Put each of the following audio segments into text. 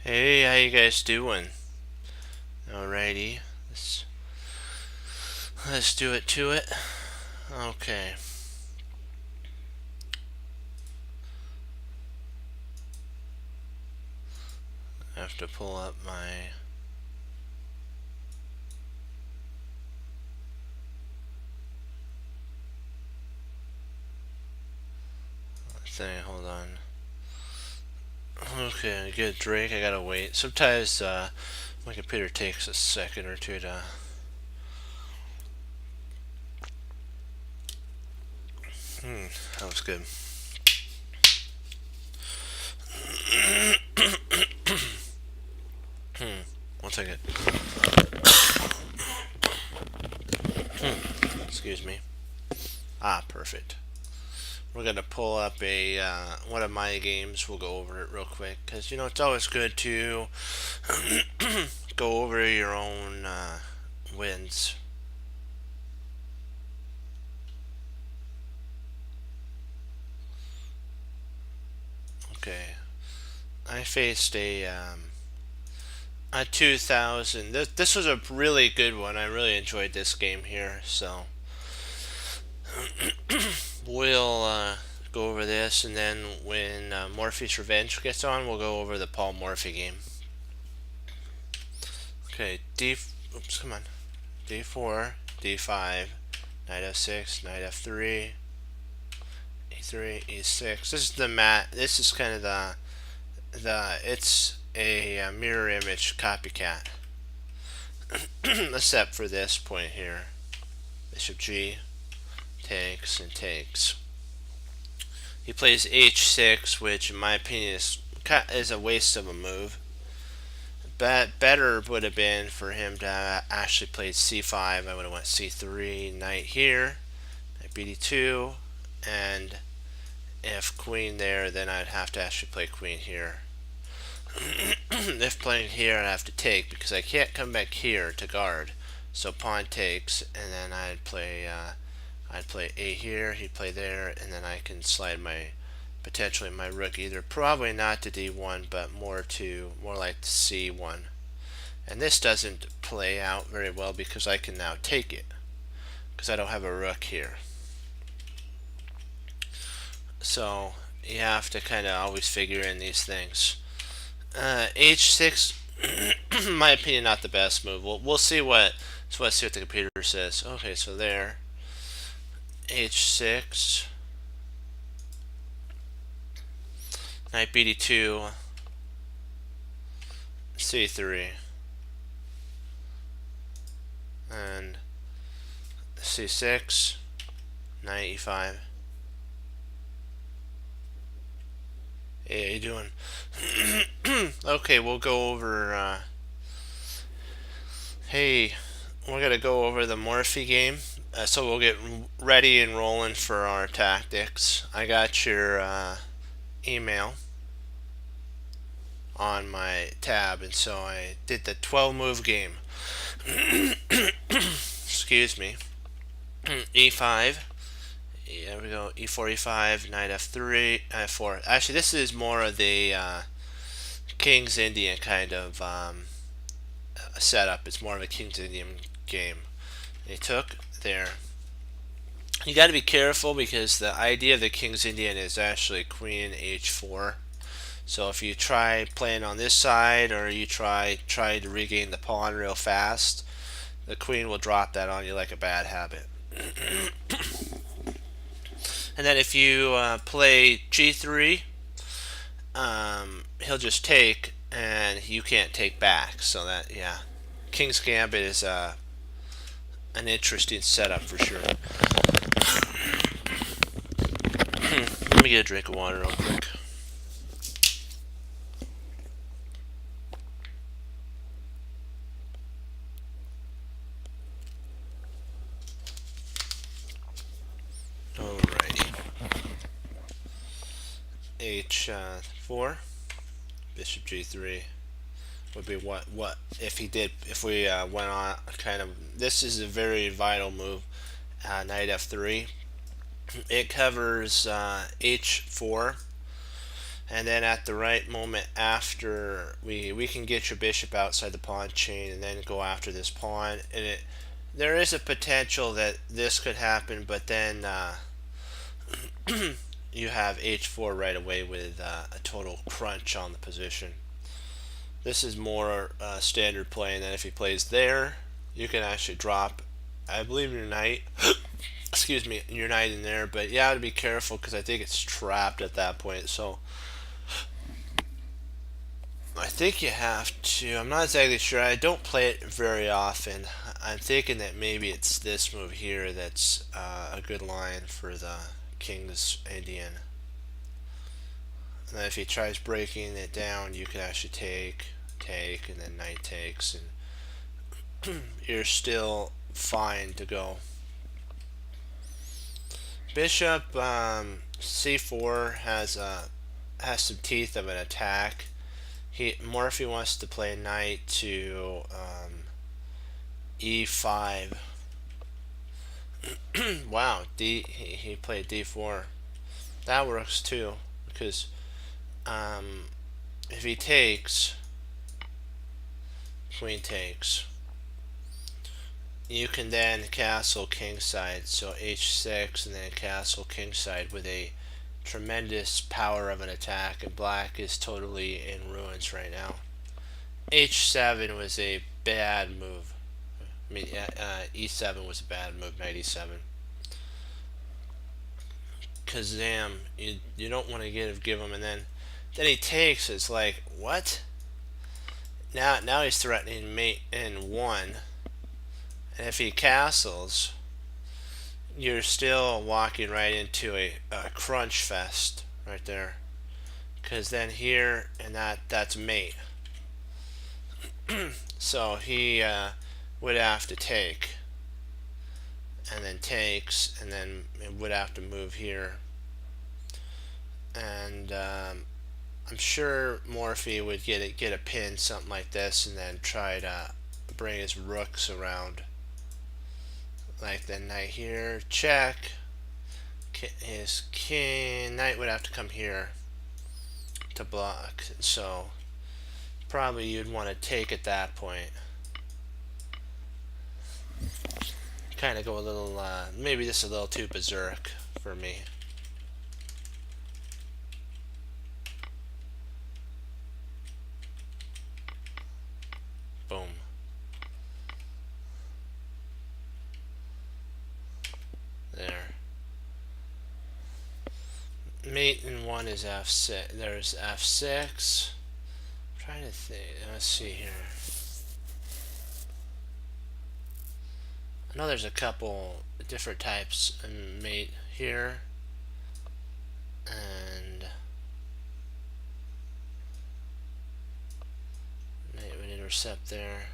Hey, how you guys doing? Alrighty, let's do it to it. Okay, I have to pull up my thing. Hold on. Okay, get a drink. I gotta wait. Sometimes my computer takes a second or two to. That was good. One second. Excuse me. Perfect. We're gonna pull up a one of my games. We'll go over it real quick because it's always good to go over your own wins. Okay, I faced a 2000. This was a really good one. I really enjoyed this game here. So we'll go over this, and then when Morphe's Revenge gets on, we'll go over the Paul Morphy game. Okay, Oops, come on. D4, D5, Knight F6, Knight F3, E3, E6. This is the mat. This is kind of it's a mirror image copycat. Except for this point here. Bishop G takes and takes. He plays H6, which in my opinion is a waste of a move. Better would have been for him to actually play C5. I would have went C3, knight here, knight BD2, and if queen there, then I'd have to actually play queen here. If playing here, I'd have to take because I can't come back here to guard. So pawn takes, and then I'd play A here. He'd play there, and then I can slide potentially my rook either probably not to D1, but more like to C1. And this doesn't play out very well because I can now take it because I don't have a rook here. So you have to kind of always figure in these things. H6, in my opinion, not the best move. We'll see let's see what the computer says. Okay, so there, H6, knight BD2, C3, and C6, knight E5. Hey, how you doing? Okay, we'll go over. Hey, we're gonna go over the Morphy game. So we'll get ready and rolling for our tactics. I got your email on my tab, and so I did the 12 move game. Excuse me. E5. There we go. E4, E5, knight F3, F4. Actually, this is more of the King's Indian kind of setup. It's more of a King's Indian game. They took there. You got to be careful because the idea of the King's Indian is actually Queen H4. So if you try playing on this side or you try to regain the pawn real fast, the queen will drop that on you like a bad habit. And then if you play G3, he'll just take and you can't take back. So that, yeah, King's Gambit is an interesting setup for sure. Let me get a drink of water real quick. Alrighty. H4, Bishop G3 would be what if we went on kind of, this is a very vital move. Knight F3. It covers H4, and then at the right moment after we can get your bishop outside the pawn chain and then go after this pawn, and there is a potential that this could happen, but then you have h4 right away with a total crunch on the position. This is more standard play, and then if he plays there, you can actually drop, I believe, your knight excuse me, your knight in there, but you have to be careful because I think it's trapped at that point. So I think you have to, I'm not exactly sure, I don't play it very often. I'm thinking that maybe it's this move here that's a good line for the king's Indian. And then if he tries breaking it down, you can actually take, and then knight takes, and you're still fine to go. Bishop c4 has some teeth of an attack. Morphy wants to play knight to e5. Wow, he played d4. That works too, because if he takes, queen takes, you can then castle kingside, so h6 and then castle kingside with a tremendous power of an attack, and black is totally in ruins right now. h7 was a bad move. I mean, e7 was a bad move, knight e7. Kazam, you don't want to give him, and then he takes. It's like, what? Now he's threatening mate in 1. And if he castles, you're still walking right into a crunch fest right there. Because then here and that's mate. So he would have to take, and then takes, and then it would have to move here. And I'm sure Morphy would get a pin, something like this, and then try to bring his rooks around. Like the knight here, check. His king, knight would have to come here to block. So probably you'd want to take at that point. Kind of go a little, maybe this is a little too berserk for me. Boom. There. Mate in 1 is f6. There's f6. I'm trying to think. Let's see here. I know there's a couple different types in mate here. And knight would intercept there.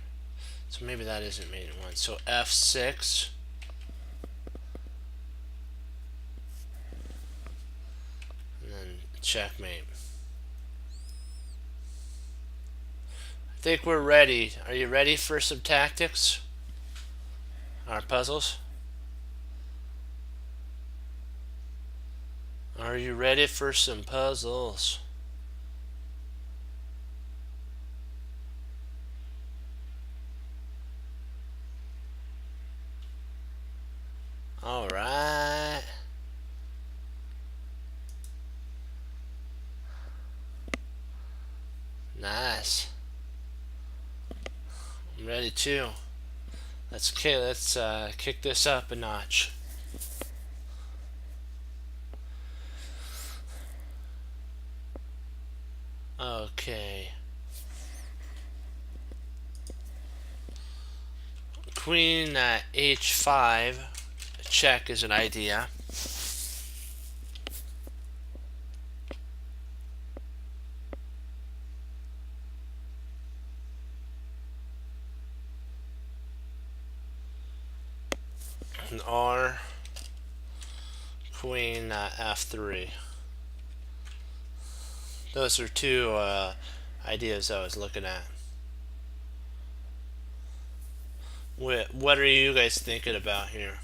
So maybe that isn't mate in 1. So f6. Checkmate. I think we're ready. Are you ready for some tactics? Our puzzles? Are you ready for some puzzles? Alright. Nice. I'm ready too. Let's kick this up a notch. Okay. Queen h5 check is an idea. Or queen f3. Those are two ideas I was looking at. What are you guys thinking about here?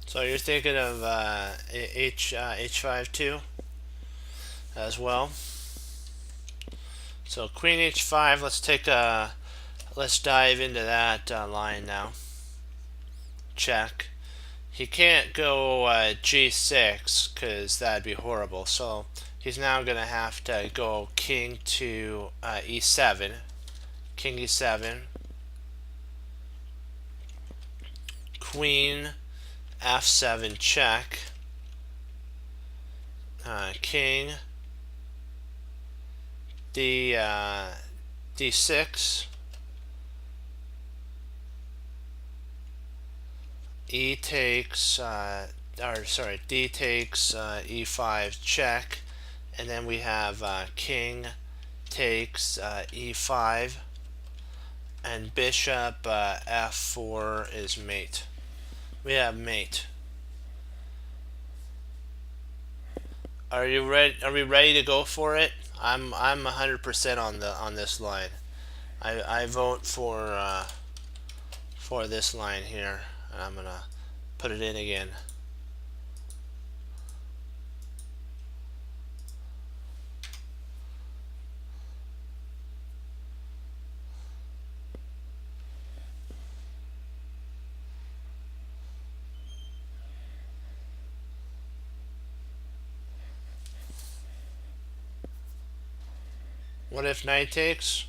So you're thinking of H5 too as well. So Queen H5. Let's dive into that line now. Check. He can't go G6 because that'd be horrible. So he's now gonna have to go King to E7. King E7. Queen F7 check. King D6. D takes E5 check, and then we have King takes E5, and Bishop F4 is mate. We have mate. Are you ready? Are we ready to go for it? I'm 100% on this line. I vote for this line here, and I'm gonna put it in again. What if knight takes?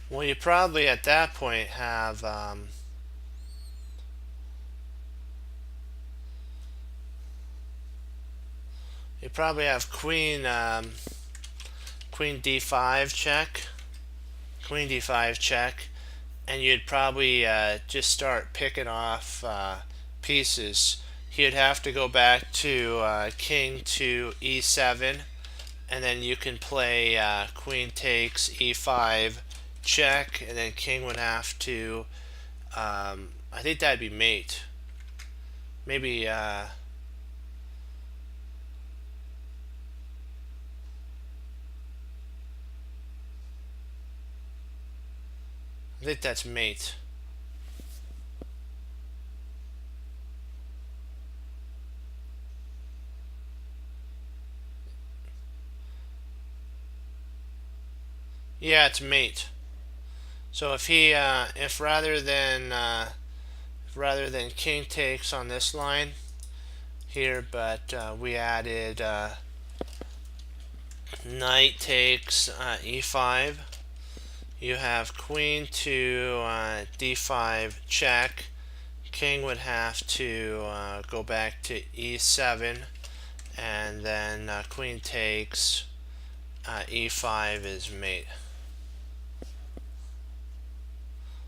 Well, you probably at that point have queen queen d5 check, queen d5 check, and you'd probably just start picking off pieces. He'd have to go back to king to e7, and then you can play queen takes e5 check, and then king would have to I think that'd be mate. Maybe I think that's mate. Yeah, it's mate. So if rather than king takes on this line here, but we added knight takes e5, you have queen to d5 check. King would have to go back to e7, and then queen takes e5 is mate.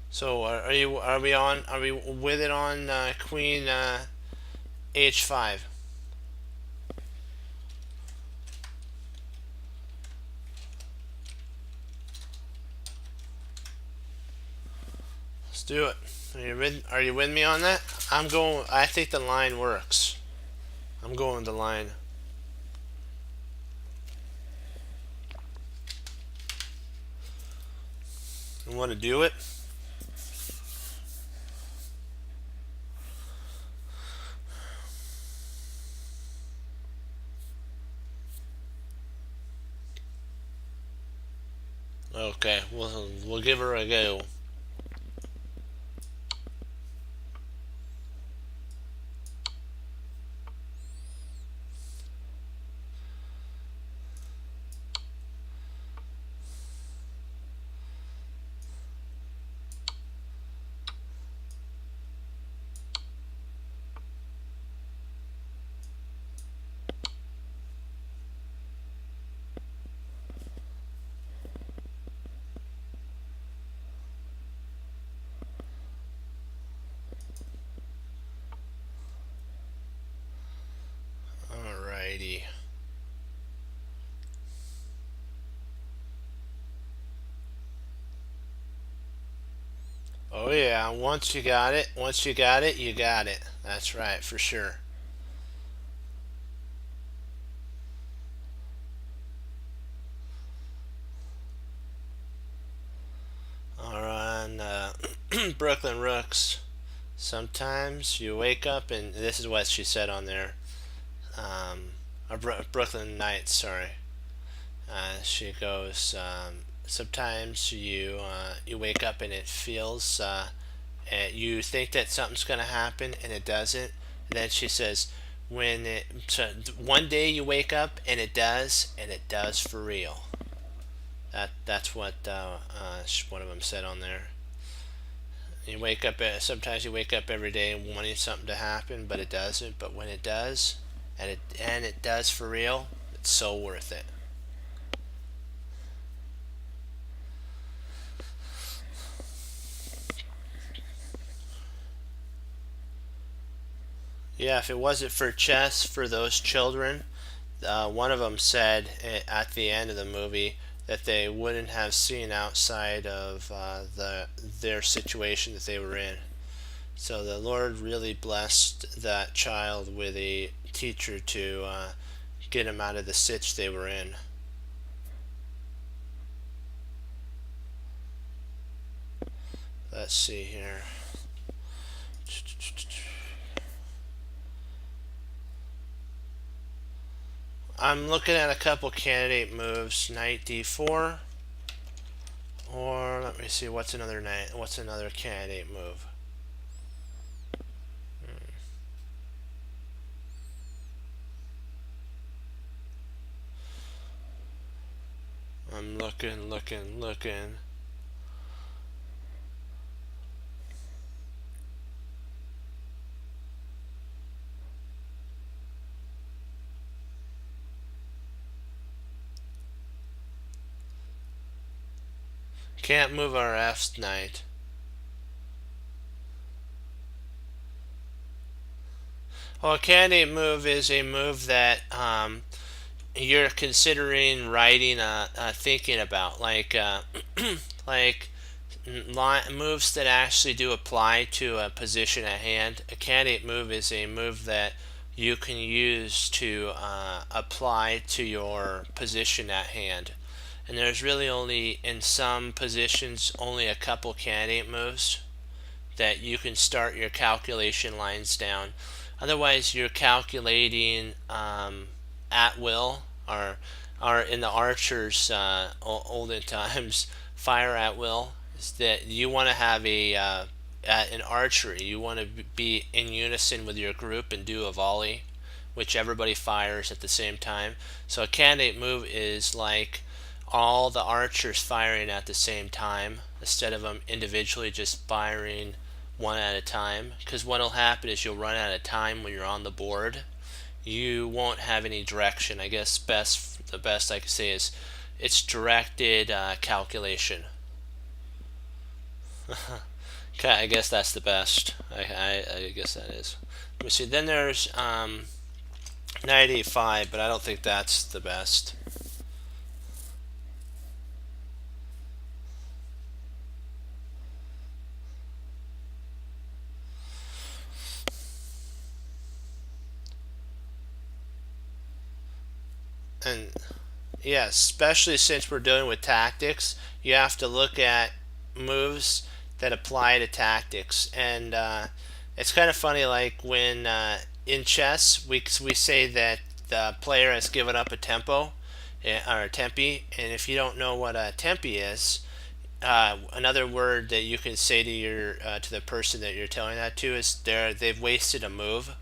So are we with it on queen h5? Let's do it. Are you with me on that? I think the line works. I'm going the line. You want to do it? Okay, we'll give her a go. Alrighty. Oh yeah, once you got it, you got it. That's right, for sure. Alright, Brooklyn Rooks. Sometimes you wake up, and this is what she said on there. Or Brooklyn Knights, sorry. She goes, sometimes you wake up and it feels, and you think that something's gonna happen and it doesn't. And then she says, one day you wake up and it does for real. That's what one of them said on there. You wake up. Sometimes you wake up every day wanting something to happen, but it doesn't. But when it does, and it does for real, it's so worth it. Yeah, if it wasn't for chess for those children, one of them said at the end of the movie that they wouldn't have seen outside of their situation that they were in. So the Lord really blessed that child with a teacher to get them out of the sitch they were in. Let's see here. I'm looking at a couple candidate moves. Knight d4, or let me see, what's another candidate move? I'm looking. Can't move our F knight. Well, a candidate move is a move that you're considering writing, thinking about, like moves that actually do apply to a position at hand. A candidate move is a move that you can use to apply to your position at hand. And there's really only, in some positions, only a couple candidate moves that you can start your calculation lines down. Otherwise, you're calculating at will, or in the archers olden times, fire at will. Is that you want to have an archery, you want to be in unison with your group and do a volley, which everybody fires at the same time. So a candidate move is like all the archers firing at the same time instead of them individually just firing one at a time, because what will happen is you'll run out of time when you're on the board. You won't have any direction. I guess the best I can say is it's directed calculation. Okay, I guess that's the best. I guess that is. Let me see. Then there's knight a5, but I don't think that's the best. And yeah, especially since we're dealing with tactics, you have to look at moves that apply to tactics. And it's kind of funny, like when in chess we say that the player has given up a tempo, or a tempi, and if you don't know what a tempi is, another word that you can say to the person that you're telling that to is they've wasted a move.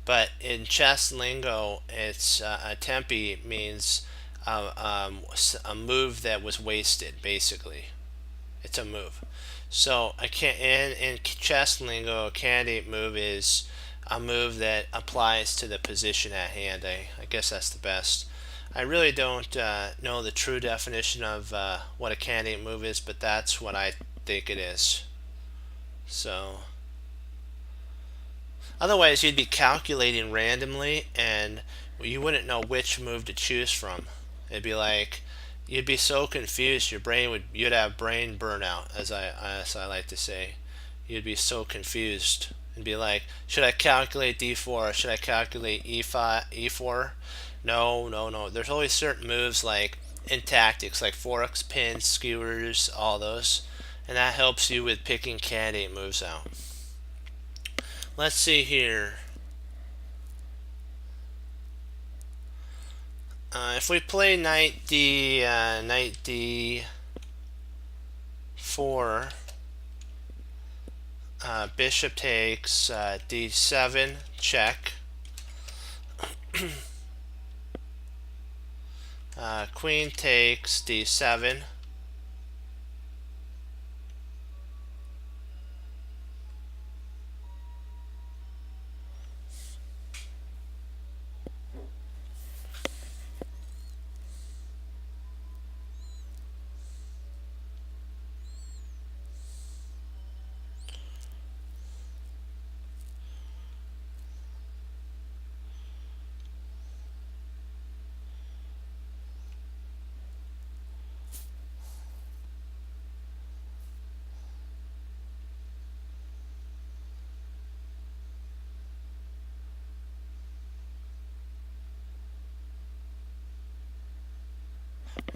But in chess lingo, it's a tempi means a move that was wasted. Basically, it's a move. So I can't. In chess lingo, a candidate move is a move that applies to the position at hand. I guess that's the best. I really don't know the true definition of what a candidate move is, but that's what I think it is. So. Otherwise, you'd be calculating randomly, and you wouldn't know which move to choose from. It'd be like you'd be so confused. You'd have brain burnout, as I like to say. You'd be so confused and be like, should I calculate d4 or should I calculate e5, e4? No, no, no. There's always certain moves like in tactics, like forks, pins, skewers, all those. and that helps you with picking candidate moves out. Let's see here. If we play knight d4, bishop takes d7, check. Queen takes d7.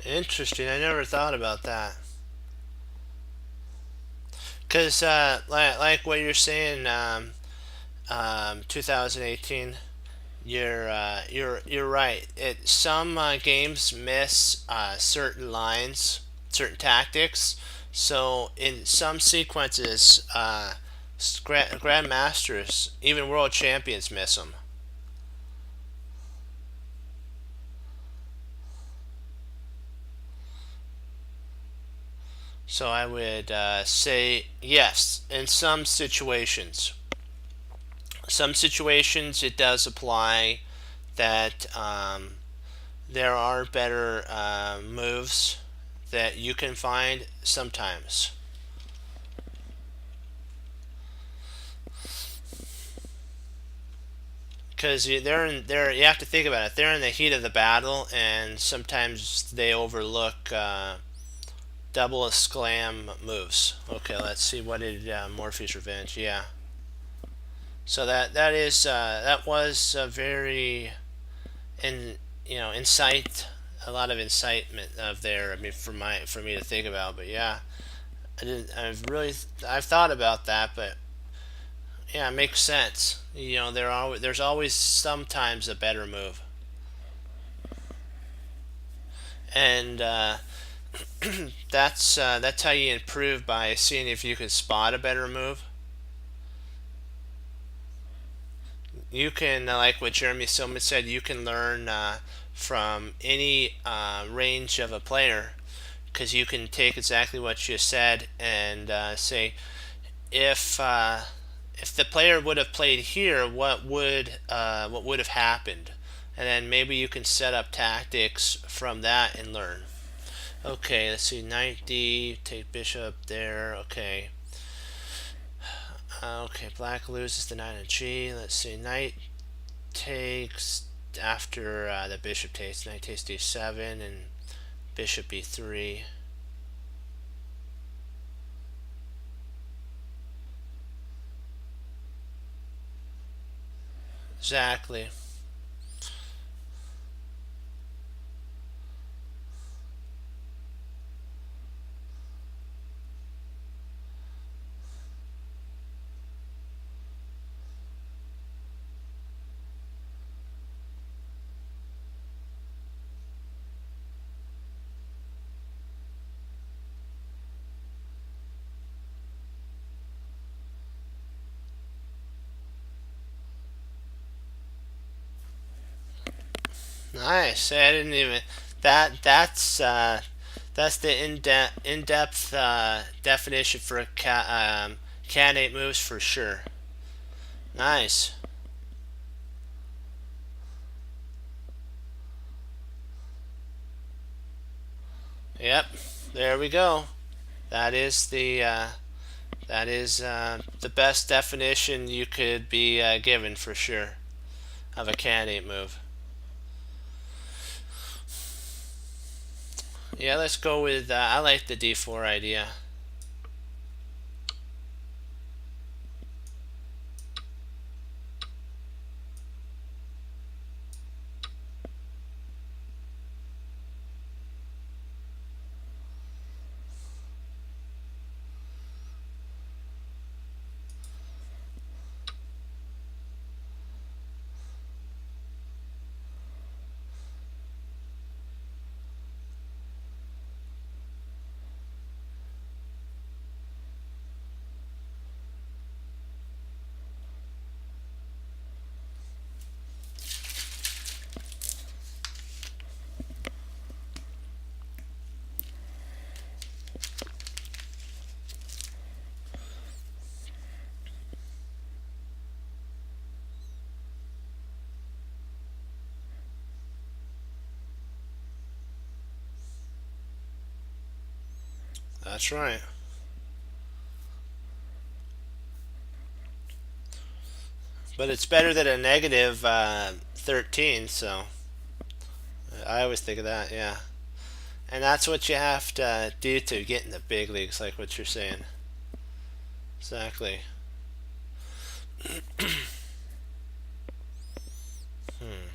Interesting. I never thought about that. Because like what you're saying, 2018, you're right. Some games miss certain lines, certain tactics. So in some sequences, grandmasters, even world champions, miss them. So I would say yes, in some situations. Some situations it does apply that there are better moves that you can find sometimes. Because they're in there, you have to think about it. They're in the heat of the battle, and sometimes they overlook double exclam moves. Okay, let's see what did Morphe's Revenge. Yeah. So that was a very insight, a lot of incitement of there. I mean, for me to think about. But yeah, I've thought about that, but yeah, it makes sense. There's always sometimes a better move, and that's how you improve, by seeing if you can spot a better move. You can, like what Jeremy Silman said, you can learn from any range of a player, because you can take exactly what you said and say, if the player would have played here, what would have happened, and then maybe you can set up tactics from that and learn. Okay, let's see, knight d, take bishop there. Okay. Okay, black loses the knight on g. Let's see, knight takes after the bishop takes. Knight takes d7 and bishop b3. Exactly. Nice. I didn't even that's the in-depth definition for candidate moves for sure. Nice. Yep. There we go. That is the best definition you could be given for sure of a candidate move. Yeah, let's go with. I like the d4 idea. That's right. But it's better than a negative 13, so I always think of that, yeah. And that's what you have to do to get in the big leagues, like what you're saying. Exactly. Hmm.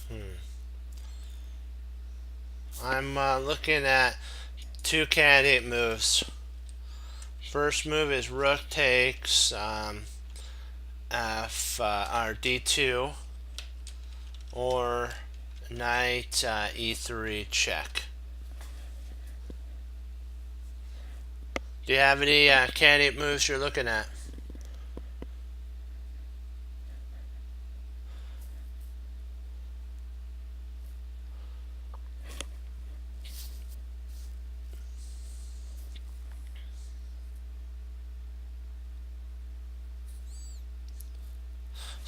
Hmm. I'm looking at two candidate moves. First move is rook takes f or d2 or knight e3 check. Do you have any candidate moves you're looking at?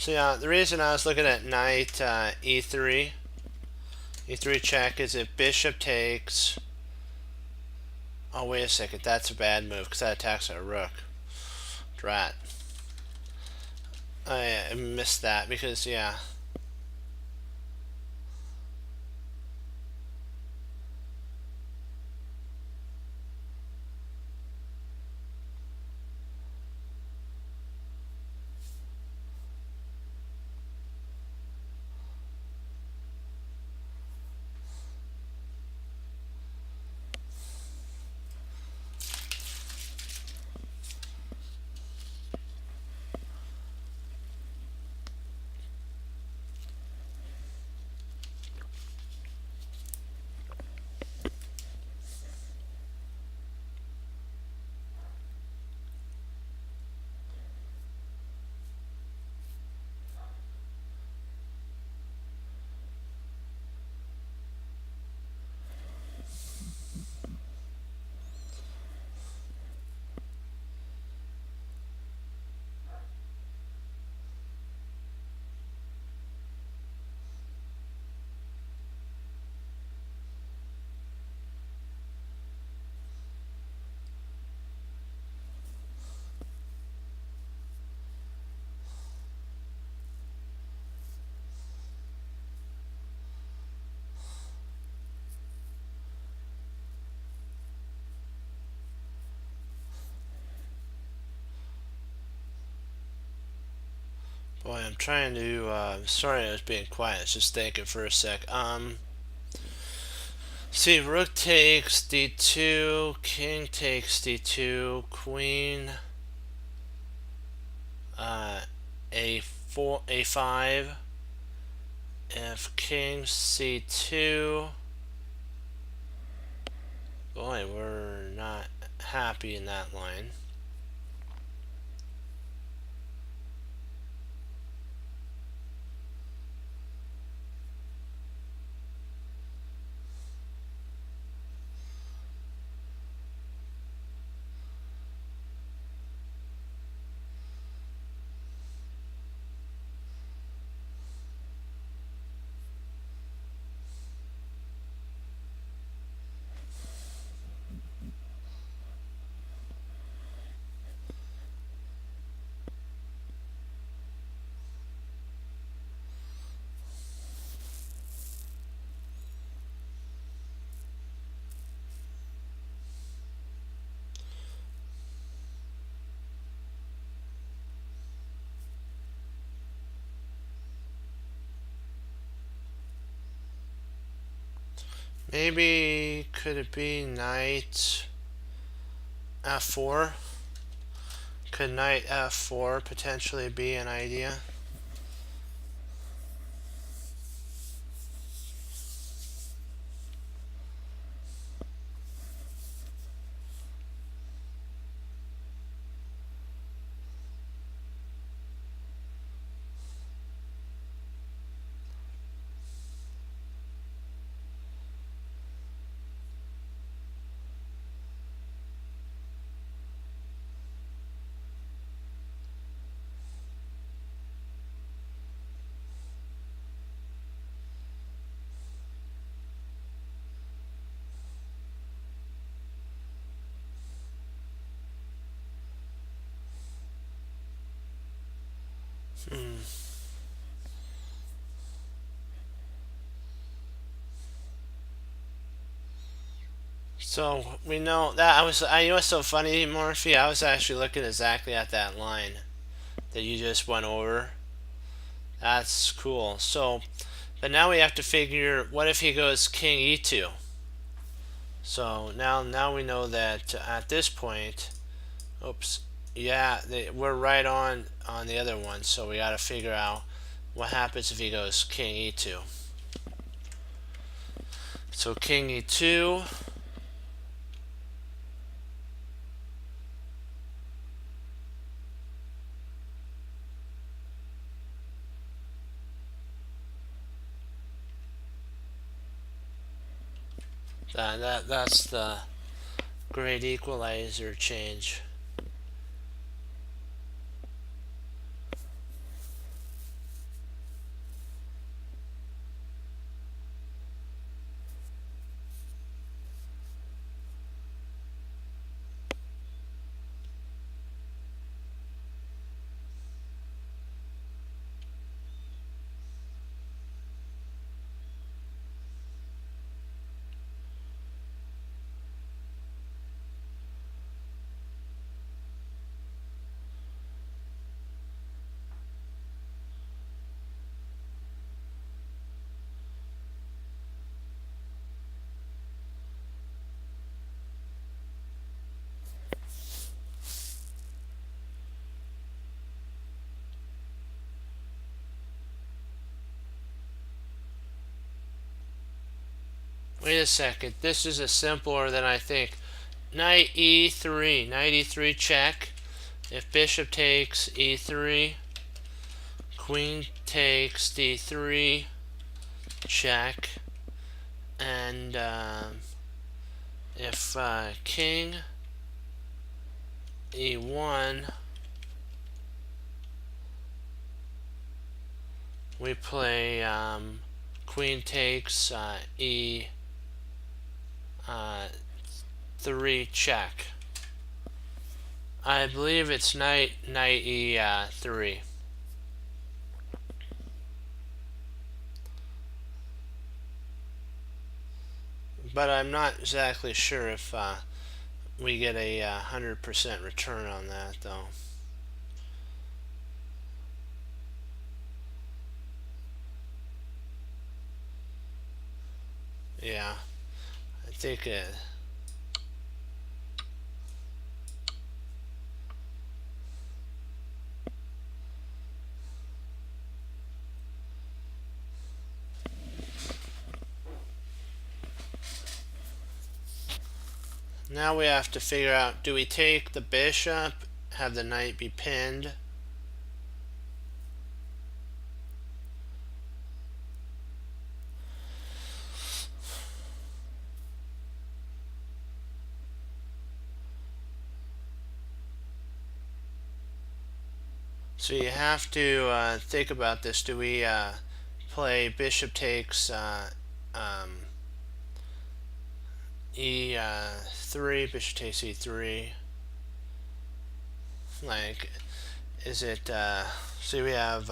So yeah, the reason I was looking at knight e3 check is if bishop takes. Oh wait a second, that's a bad move because that attacks our rook. Drat. I missed that because yeah. Boy, I'm trying to. Sorry, I was being quiet. I was just thinking for a sec. See, rook takes d2, king takes d2, queen uh, a4, a5. If king c2, boy, we're not happy in that line. Maybe could it be knight f4? Could knight f4 potentially be an idea? Hmm. So we know that I know what's so funny, Morphe. I was actually looking exactly at that line that you just went over. That's cool. So, but now we have to figure what if he goes king e2. So now we know that at this point, oops, yeah, we're right on the other one. So we got to figure out what happens if he goes king e2. So king e2. That's the great equalizer change. Wait a second. This is a simpler than I think. Knight e3. Knight e3 check. If bishop takes e3, queen takes d3 check. And if king e1, we play queen takes e3 check. I believe it's knight e3. But I'm not exactly sure if we get a 100% return on that though. Yeah, I think now we have to figure out, do we take the bishop, have the knight be pinned? So you have to think about this. Do we play bishop takes e3, bishop takes e3? Like, is it, see we have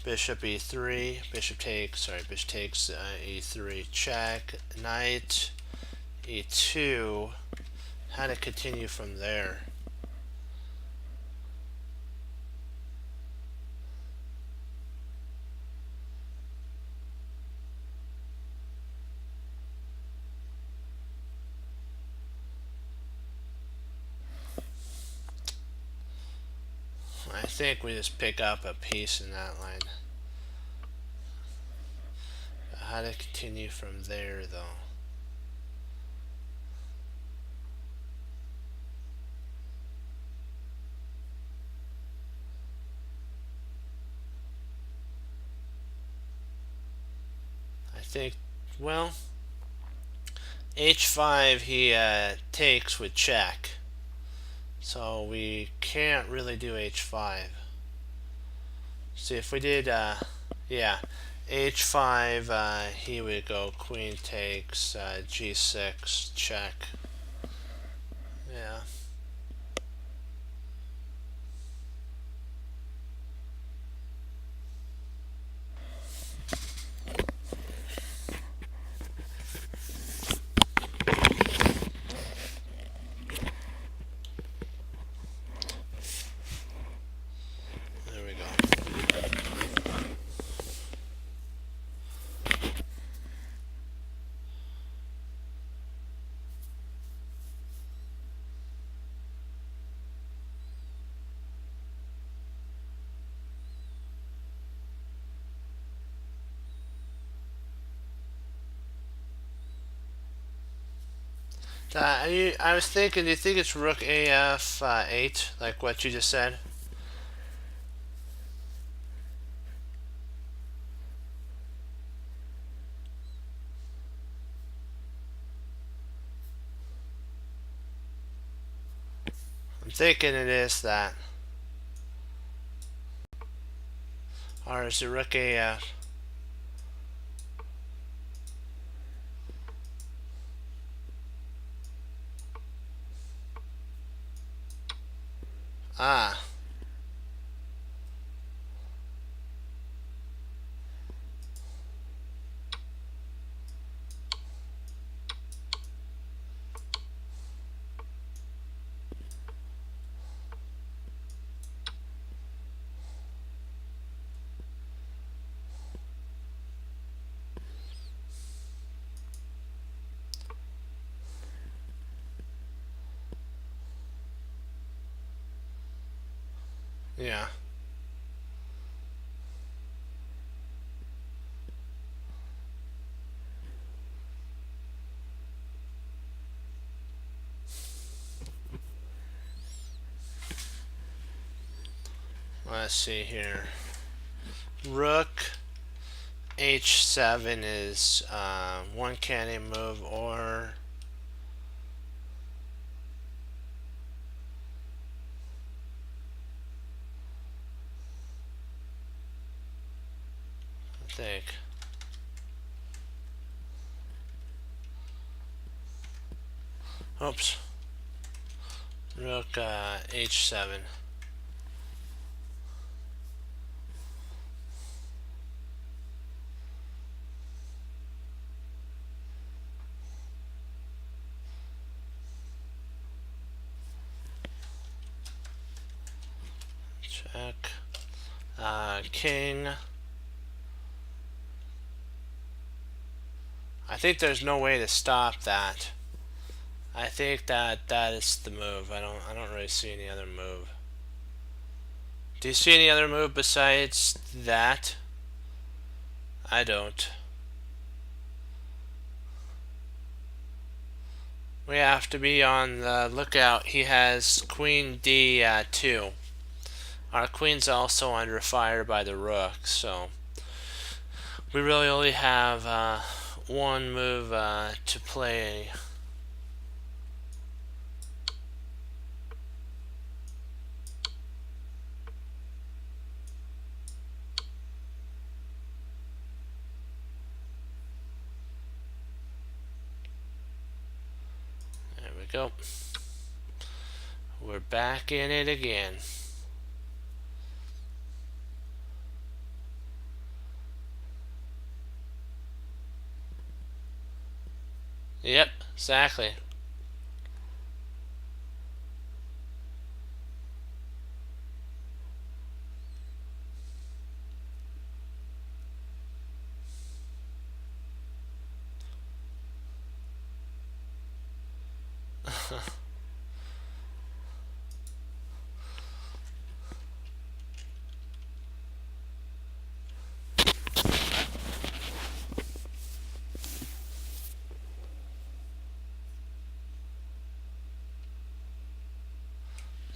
bishop e3, bishop takes e3 check, knight e2, how to continue from there? I think we just pick up a piece in that line. How to continue from there though? I think, well, h5 he takes with check. So we can't really do h5. See, if we did, yeah, h5, he would go queen takes g6 check. Yeah. I was thinking, do you think it's rook AF 8, like what you just said? I'm thinking it is that. Or is it rook AF? Ah. Yeah. Let's see here. Rook H7 is one candidate move, or I think. Oops. Rook H7. Check. King. I think there's no way to stop that. I think that is the move. I don't really see any other move. Do you see any other move besides that? I don't. We have to be on the lookout. He has Queen D2. Our queen's also under fire by the rook, so we really only have one move to play. There we go. We're back in it again. Yep, exactly.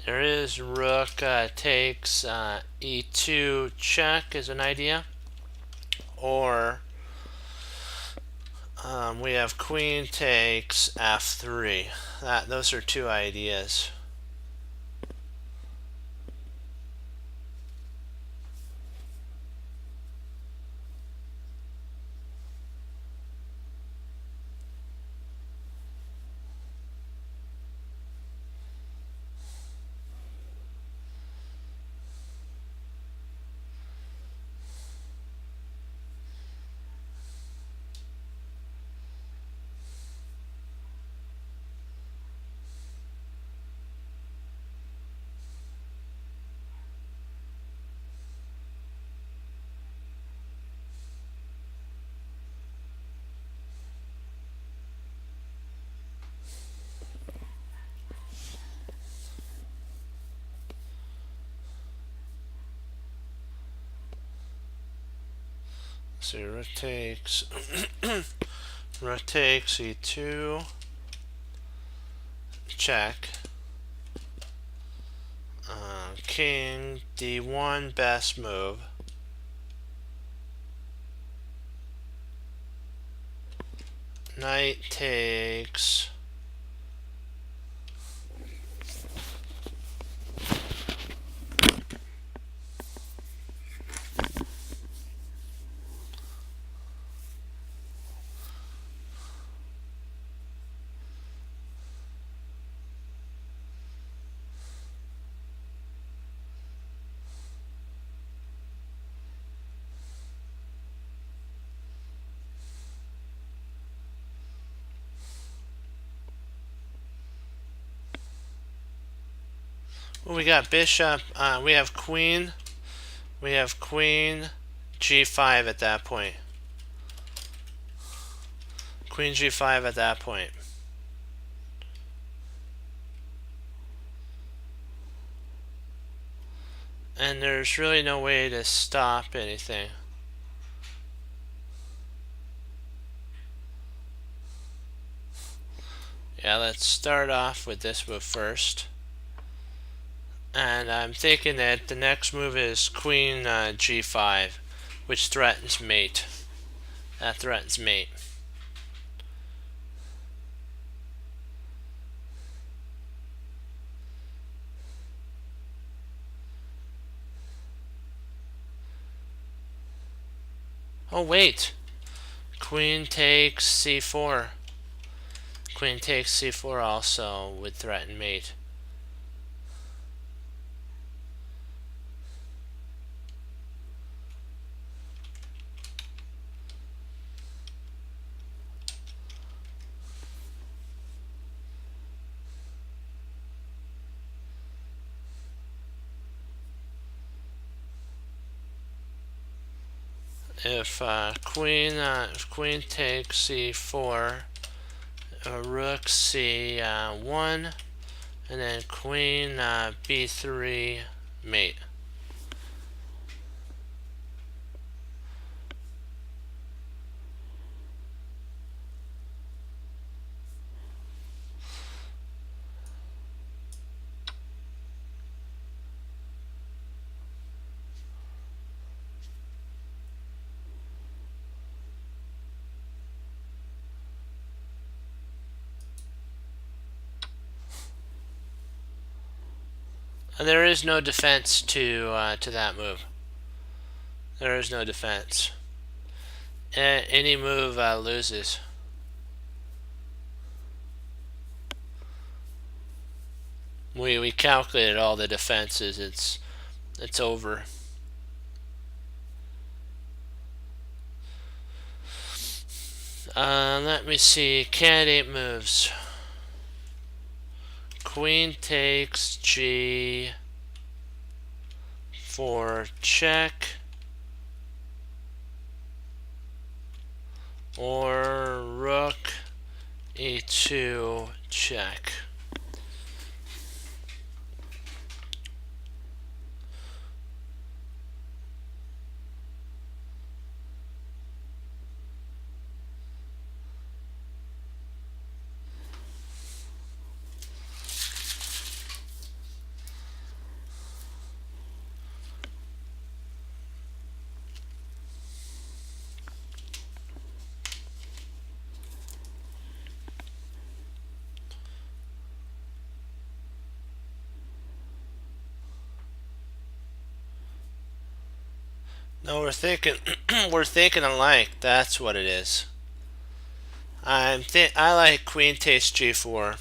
There is rook takes e2 check is an idea, or we have queen takes f3. Those are two ideas. So rook takes rook takes e2. check. King D1, best move. Knight takes. Well, we got bishop. We have queen. We have queen G5 at that point. Queen G5 at that point. And there's really no way to stop anything. Yeah, let's start off with this move first. And I'm thinking that the next move is queen G5, which threatens mate. That threatens mate. Oh wait, queen takes C4. Queen takes C4 also would threaten mate. If queen takes C4, rook C1, and then queen B3 mate. And there is no defense to that move. There is no defense. Any move loses. We calculated all the defenses. It's over. Let me see. Candidate moves. Queen takes G4 check, or rook E2 check. No, we're thinking we're thinking alike. That's what it is. I like queen takes G4.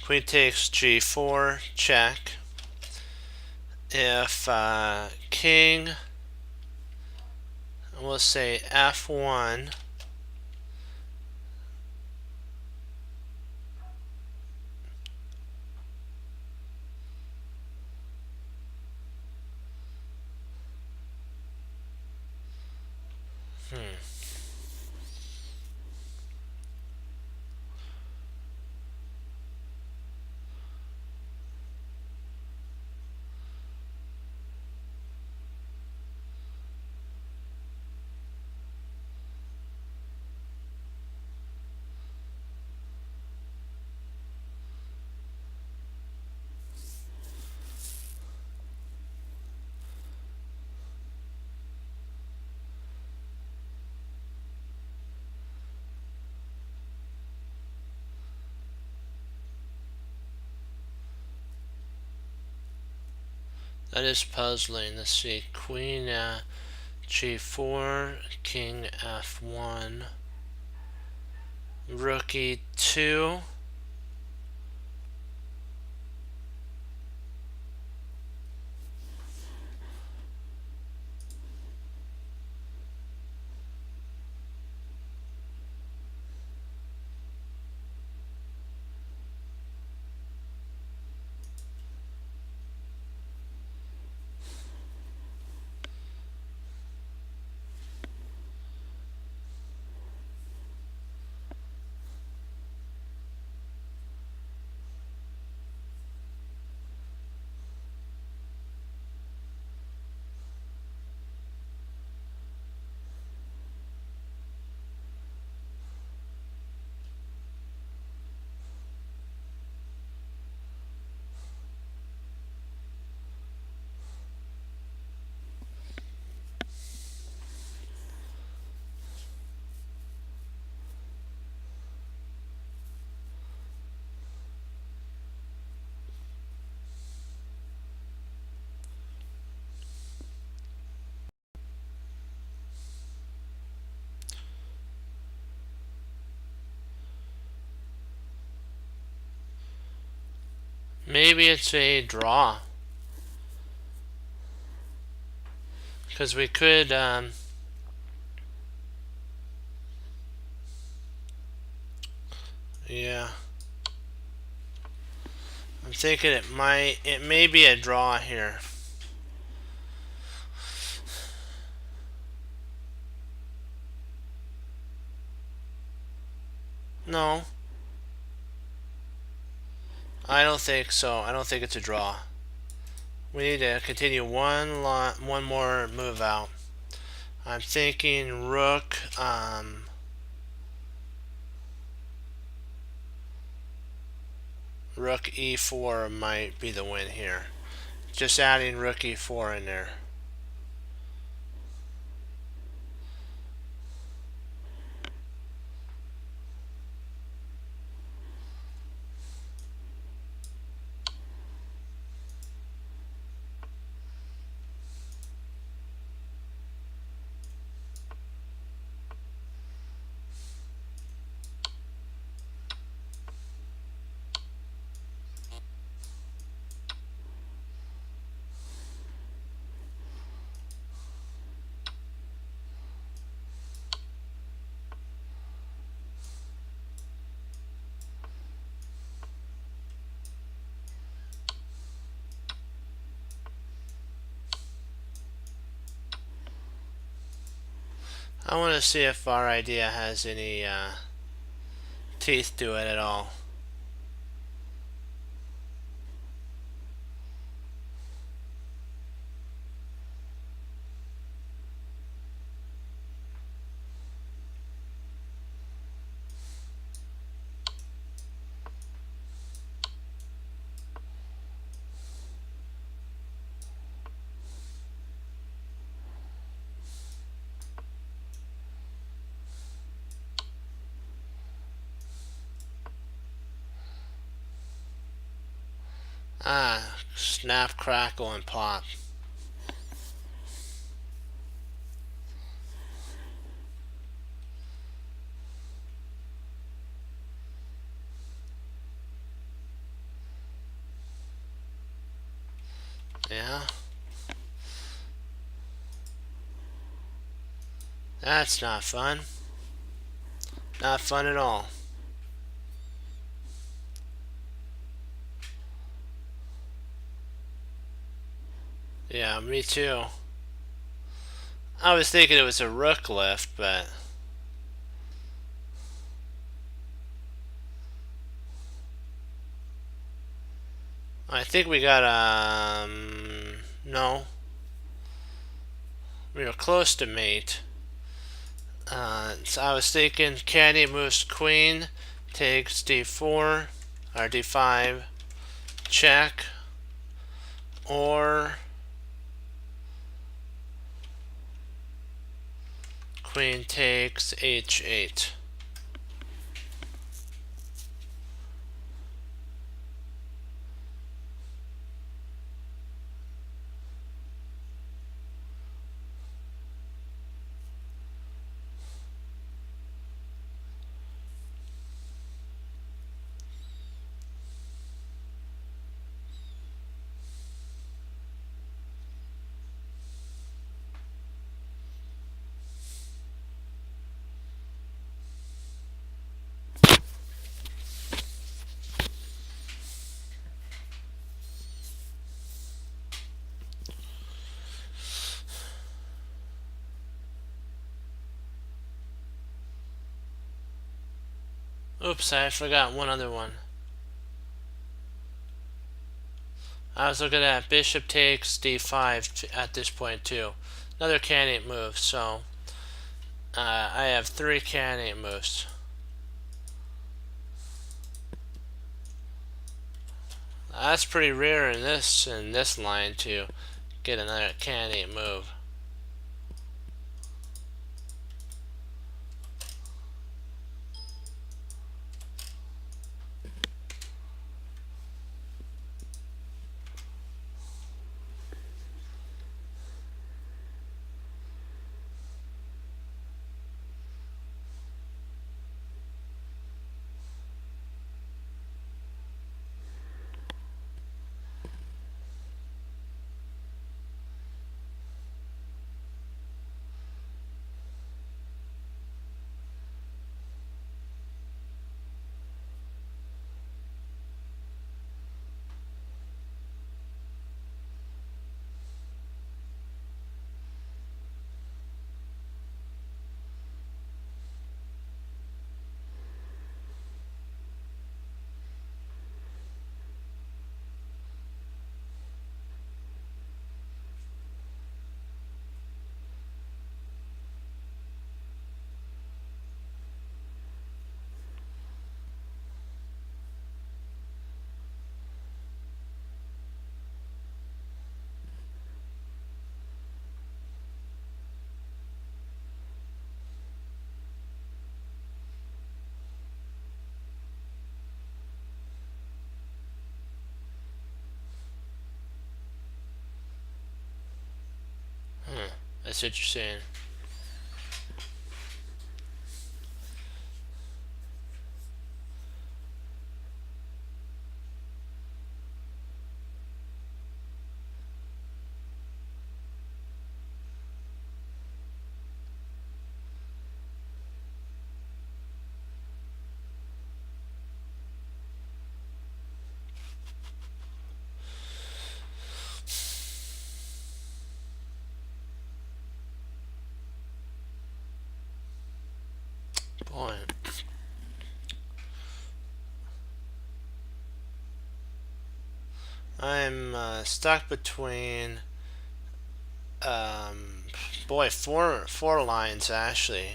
Queen takes G4 check. If king, we'll say F1. That is puzzling. Let's see. Queen G4, King F1, Rook E2. Maybe it's a draw. Because we could, yeah. I'm thinking it may be a draw here. No. I don't think so. I don't think it's a draw. We need to continue one more move out. I'm thinking rook, rook e4 might be the win here. Just adding rook e4 in there. I want to see if our idea has any teeth to it at all. Ah, snap, crackle, and pop. Yeah. That's not fun. Not fun at all. Yeah, me too. I was thinking it was a rook lift, but I think we got no. We were close to mate. So I was thinking caddy moves queen, takes d4 or d5, check, or queen takes h8. Oops, I forgot one other one. I was looking at bishop takes d5 at this point too. Another candidate move, so I have 3 candidate moves. That's pretty rare in this line to get another candidate move. That's what you're saying. Boy. I'm stuck between boy, four lines actually.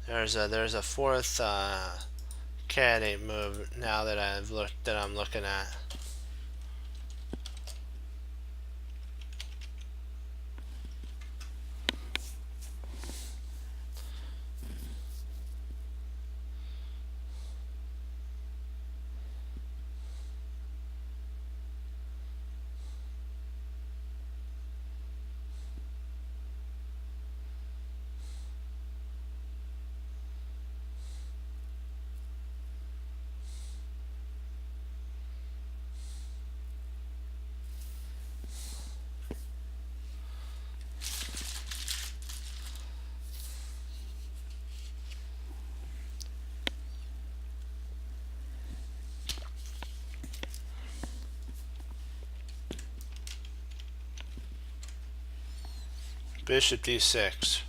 There's a fourth candidate move now that I'm looking at. Bishop d6.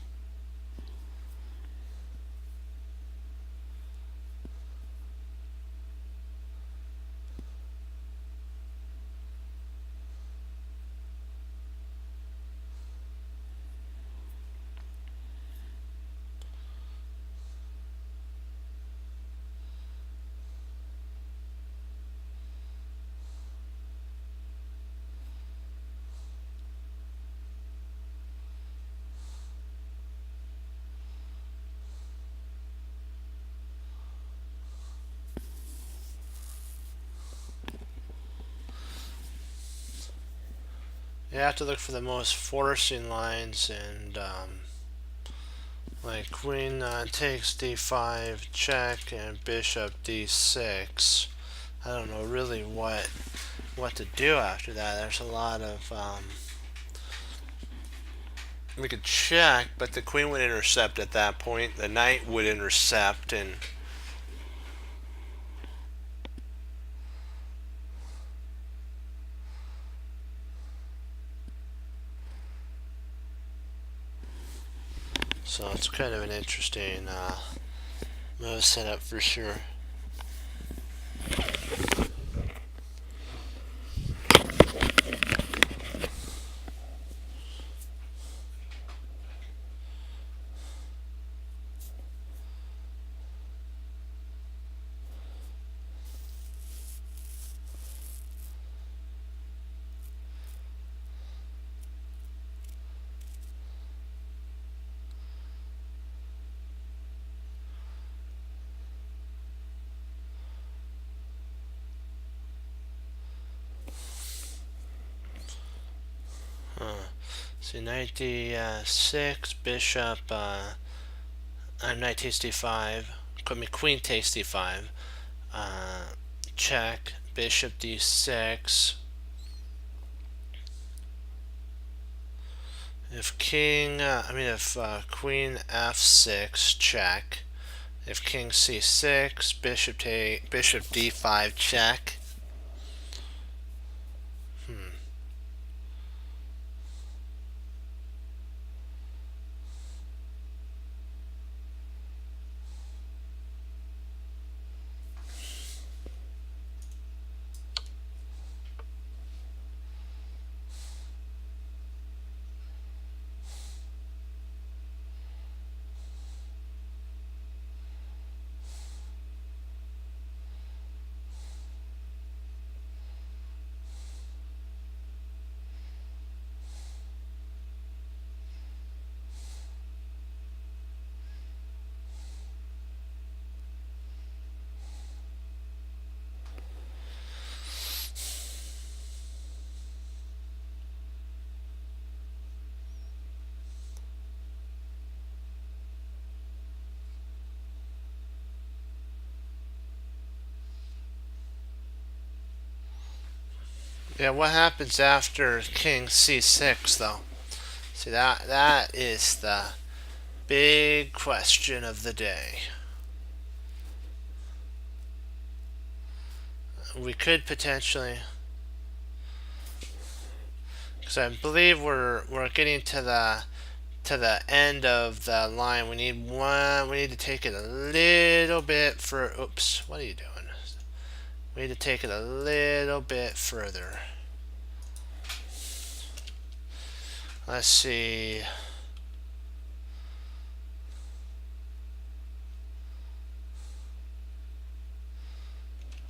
You have to look for the most forcing lines, and like queen takes d5 check and bishop d6. I don't know really what to do after that. There's a lot of we could check, but the queen would intercept at that point. The knight would intercept, and so it's kind of an interesting move setup for sure. So knight d6, bishop, knight takes d5, queen takes d5, check, bishop d6. If queen f6, check. If king c6, bishop d5, check. Yeah, what happens after king c6 though? See, that is the big question of the day. We could potentially, because I believe we're getting to the end of the line. We need to take it a little bit for. Oops, what are you doing? We need to take it a little bit further. Let's see.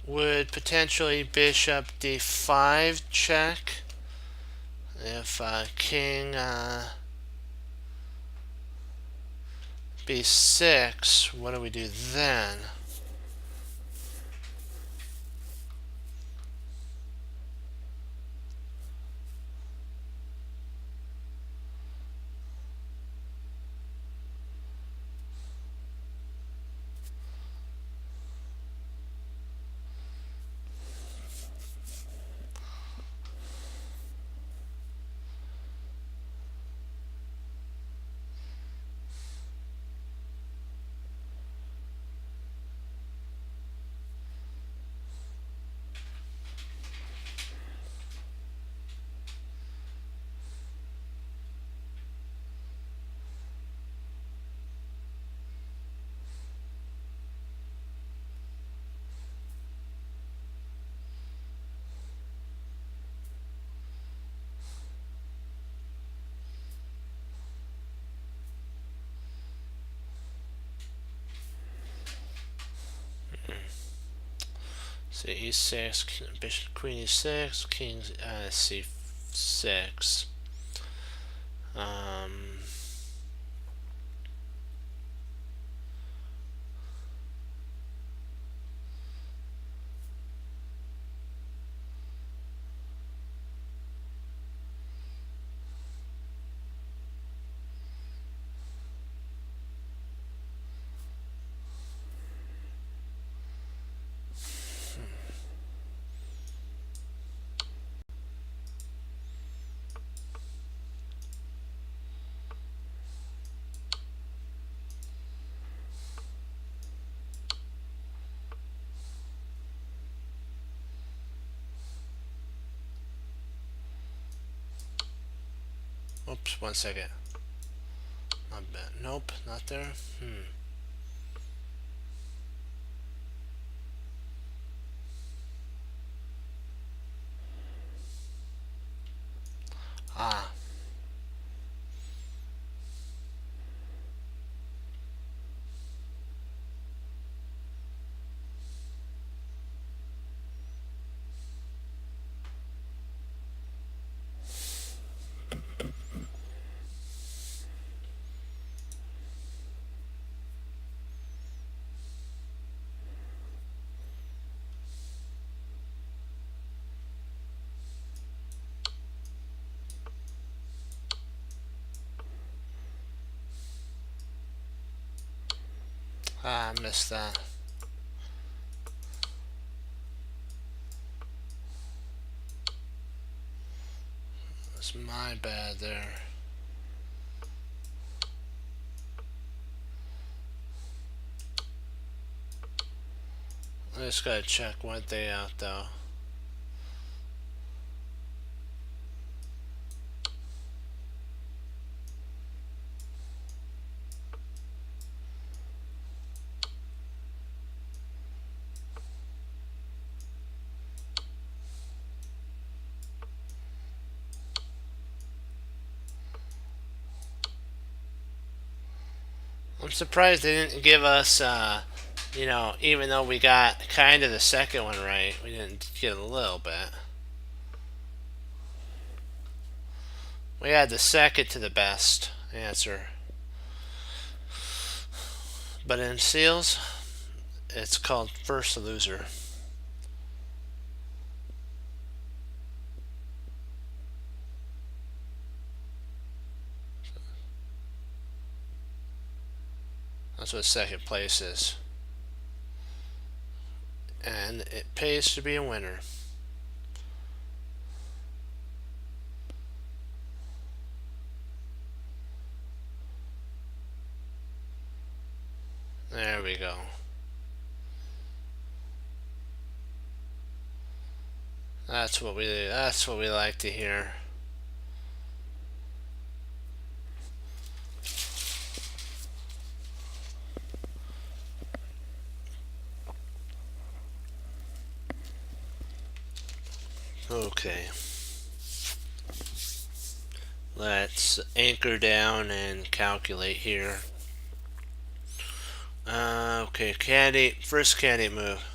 Would potentially bishop d5 check if king b6. What do we do then? So e6, bishop, queen e6, king c6. Oops, 1 second. Not bad. Nope, not there. Ah, I missed that. That's my bad there. I just gotta check one thing out though. I'm surprised they didn't give us, you know, even though we got kind of the second one right, we didn't get a little bit. We had the second to the best answer. But in seals, it's called first loser. That's what second place is. And it pays to be a winner. There we go. That's what we like to hear. Okay. Let's anchor down and calculate here. Okay, first candidate move.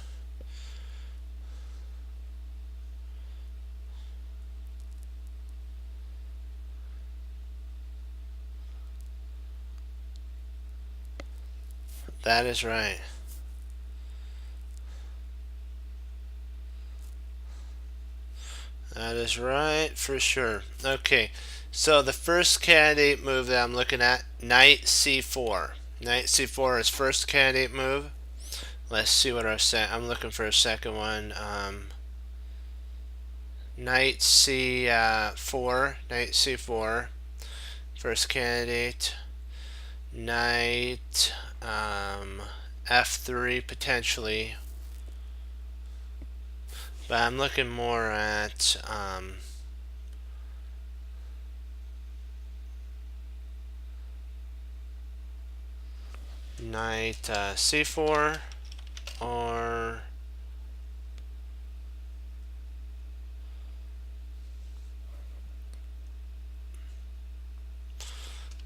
That is right. That is right for sure. Okay, so the first candidate move that I'm looking at, knight c4. Knight c4 is first candidate move. Let's see what I'm looking for a second one. Knight c4. Knight c4. First candidate. Knight f3 potentially. But I'm looking more at knight c4 or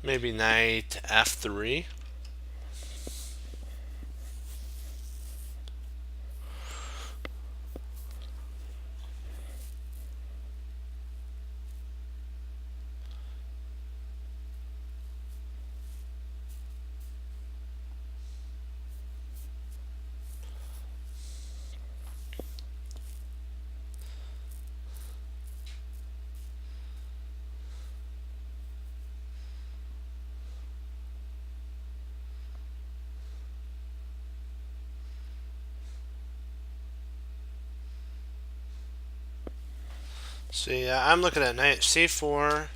maybe knight f3. See, I'm looking at knight c4.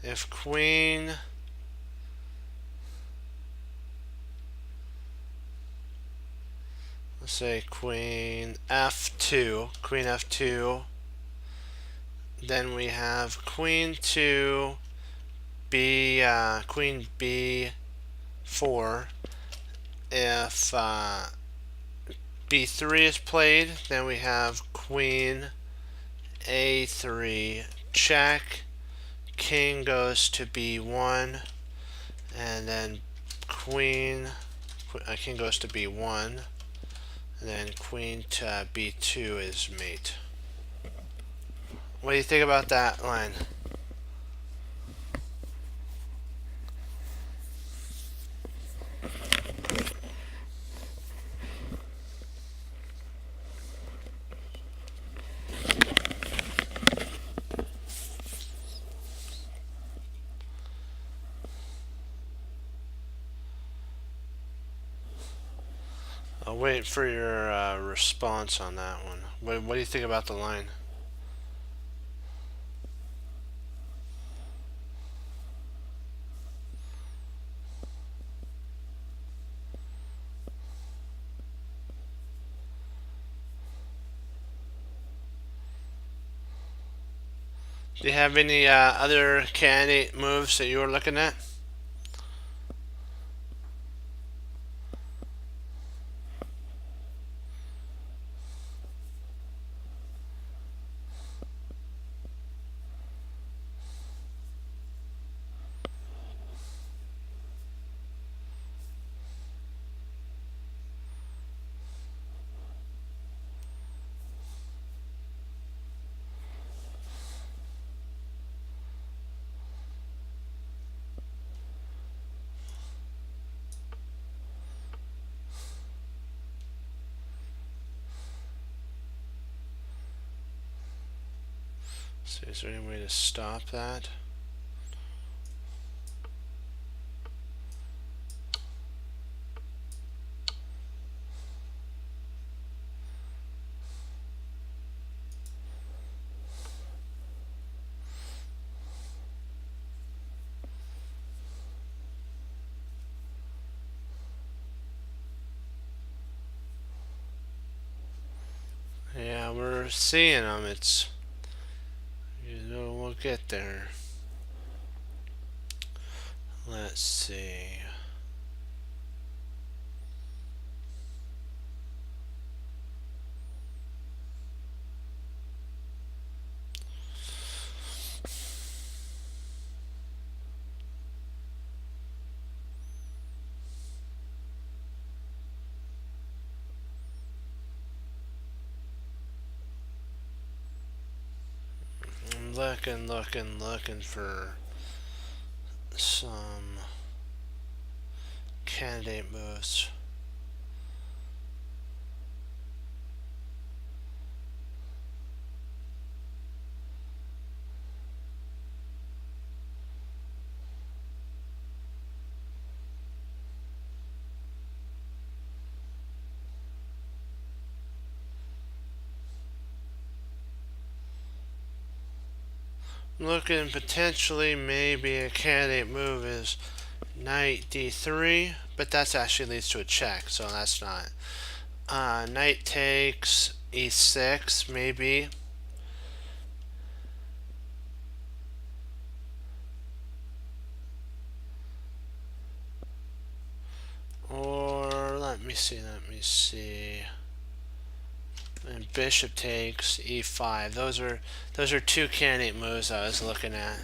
If queen, let's say queen f2, then we have queen to queen b4. If b3 is played, then we have queen a3 check, king goes to b1, and then king goes to b1, and then queen to b2 is mate. What do you think about that line? I'll wait for your response on that one. What do you think about the line? Do you have any other candidate moves that you were looking at? So is there any way to stop that? Yeah, we're seeing them. We'll get there. Let's see. I'm looking for some candidate moves. Looking potentially maybe a candidate move is knight d3, but that's actually leads to a check, so that's not. Knight takes e6 maybe. Or let me see. And bishop takes e5. Those are two candidate moves I was looking at.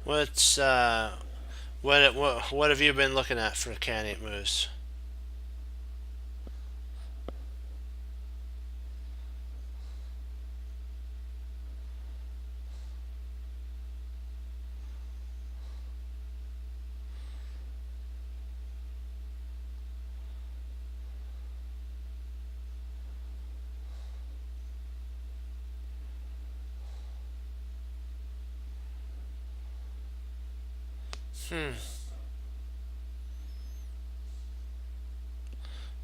What's what have you been looking at for candidate moves?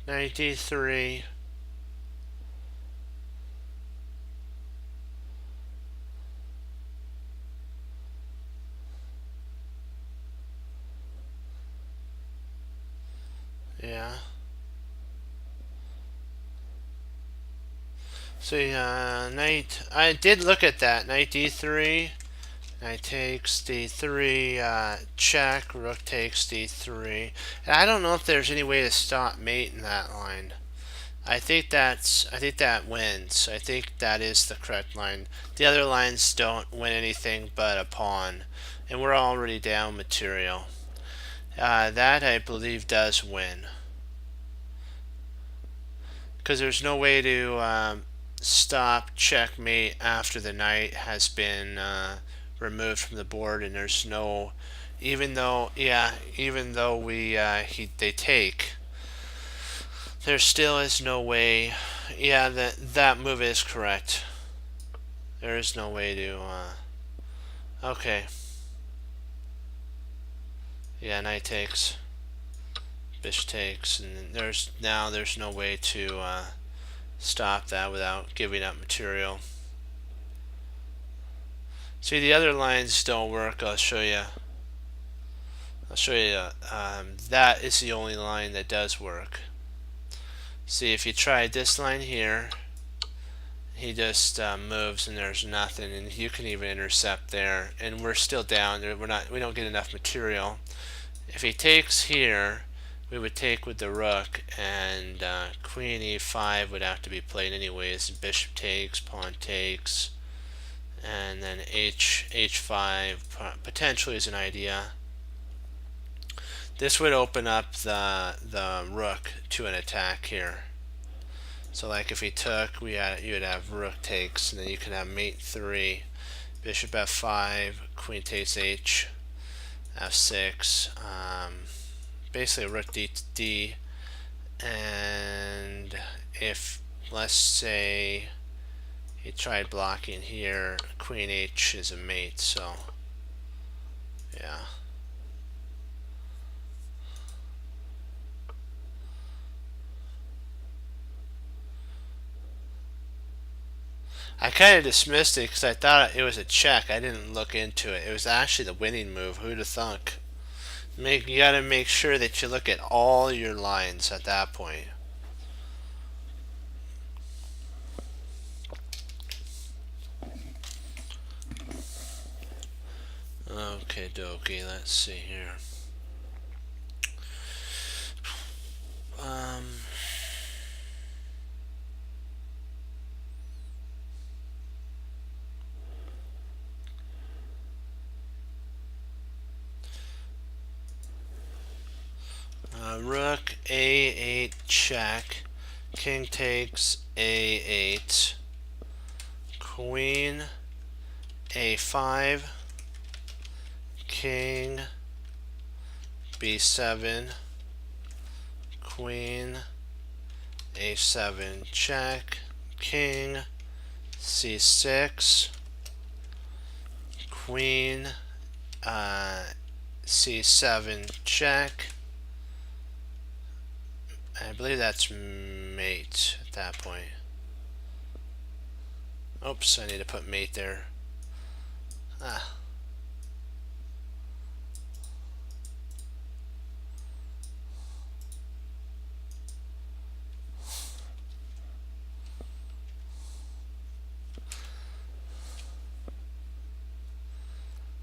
Knight d3. Yeah. So knight. I did look at that. Knight d3. Knight takes d3. Check. Rook takes d3. And I don't know if there's any way to stop mate in that line. I think that wins. I think that is the correct line. The other lines don't win anything but a pawn, and we're already down material. That I believe does win, because there's no way to stop checkmate after the knight has been removed from the board, and there's no, even though we they take, there still is no way. Yeah, that move is correct. There is no way to okay. Yeah, knight takes, bishop takes, and there's no way to stop that without giving up material. See, the other lines don't work. I'll show you. That is the only line that does work. See, if you try this line here, he just moves and there's nothing, and you can even intercept there, and we're still down. We don't get enough material. If he takes here, we would take with the rook, and queen e5 would have to be played anyways. Bishop takes, pawn takes, and then h5 potentially is an idea. This would open up the rook to an attack here. So like if he took, you would have rook takes, and then you could have mate 3, bishop f5, queen takes h, f6, basically rook d, and if, let's say, he tried blocking here, queen h is a mate, so yeah. I kind of dismissed it because I thought it was a check. I didn't look into it. It was actually the winning move. Who'd have thunk? You got to make sure that you look at all your lines at that point. Okay, dokie. Let's see here. Rook a8 check, king takes a8, queen a5, king b7, queen a7 check, king c6, queen c7 check. I believe that's mate at that point. Oops, I need to put mate there.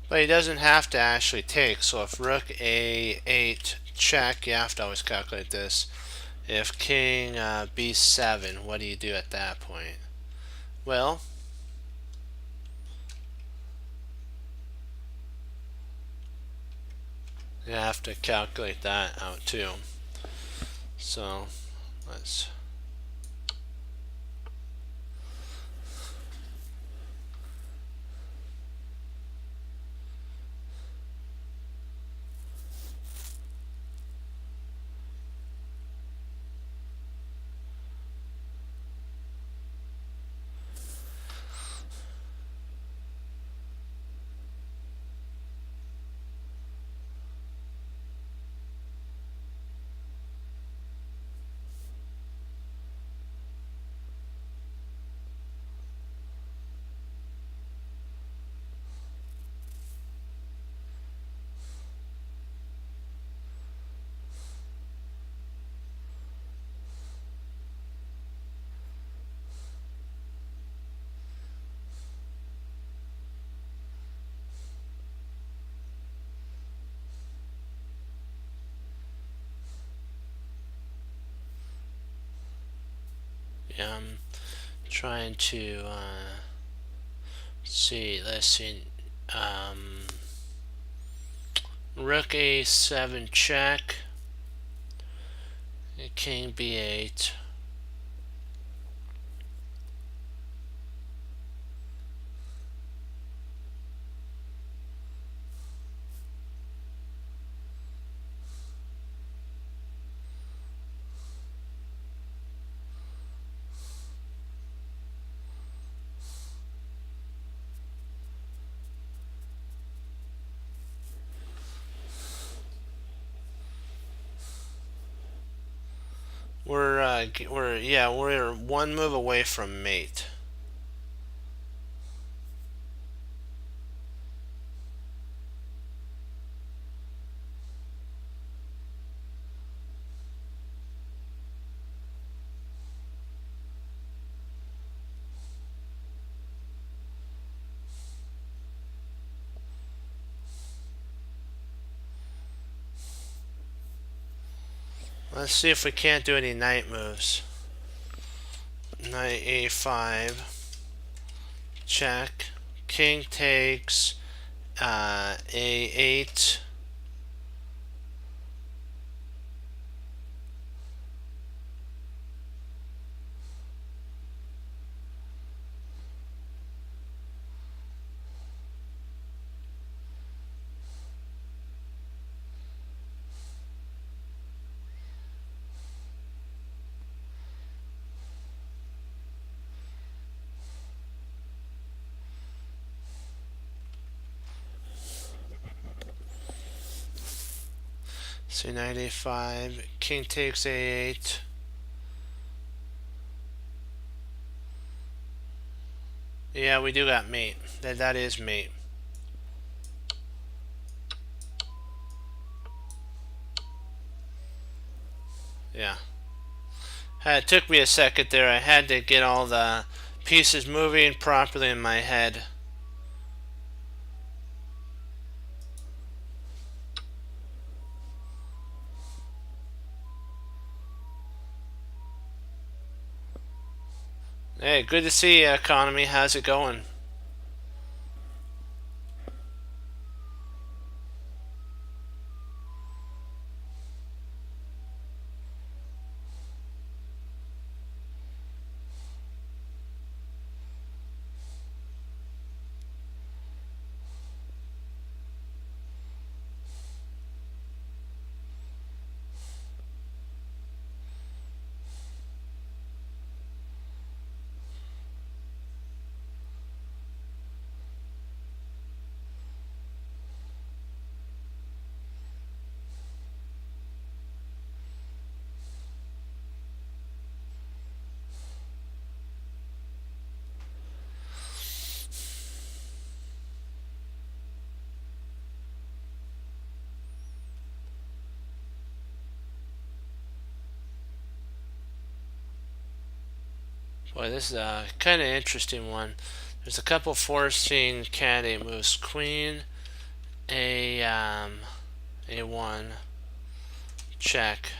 But he doesn't have to actually take, so if rook a8 check, you have to always calculate this. If king b7, what do you do at that point? Well, you have to calculate that out too. So let's I'm trying to see. Let's see. Rook a7 check. King b8. we're one move away from mate. Let's see if we can't do any knight moves. Knight a5, check, king takes, a8. So knight a5, king takes a8. Yeah, we do got mate. That is mate. Yeah. It took me a second there. I had to get all the pieces moving properly in my head. Hey, good to see you, Economy. How's it going? Boy, this is a kind of interesting one. There's a couple forcing candidate moves. Queen, a1, check.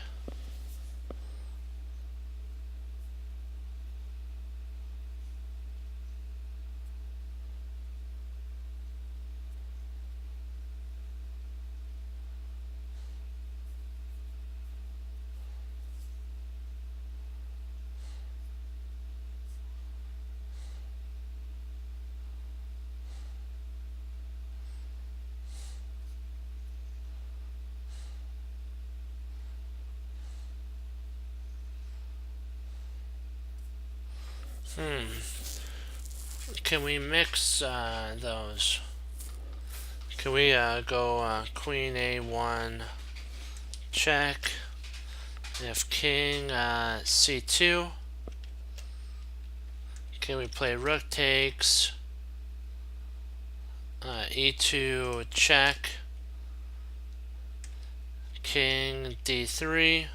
Can we mix those? Can we go queen a1, check? If king c2, can we play rook takes, e2, check, king d3,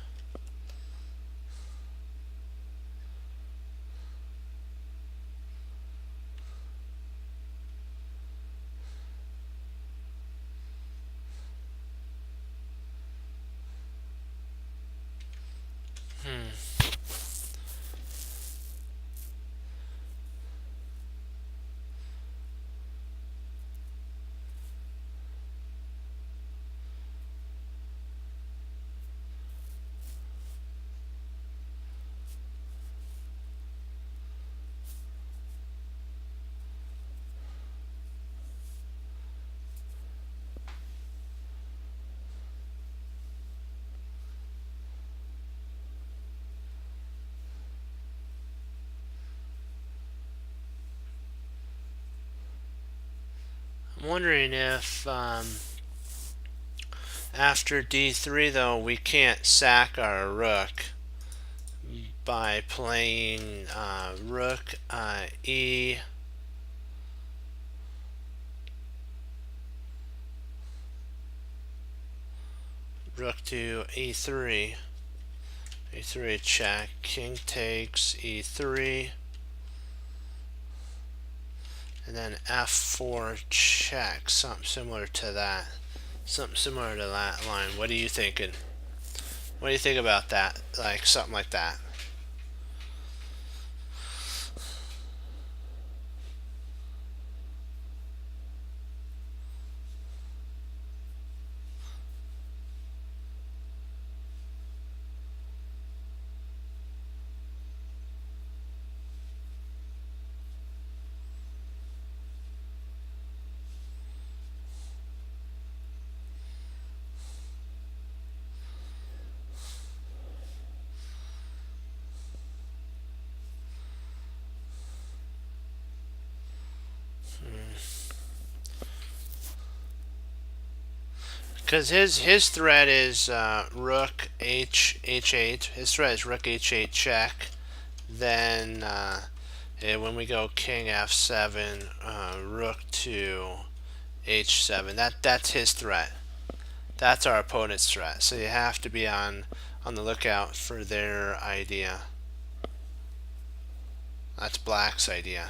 I'm wondering if after d3 though we can't sack our rook. by playing rook E, rook to E3, E3 check, king takes E3, and then F4 check, something similar to that. Something similar to that line. What are you thinking? What do you think about that? Like something like that. Because his threat is rook H8. His threat is rook H8 check. Then when we go king F7, rook to H7. That's his threat. That's our opponent's threat. So you have to be on the lookout for their idea. That's black's idea.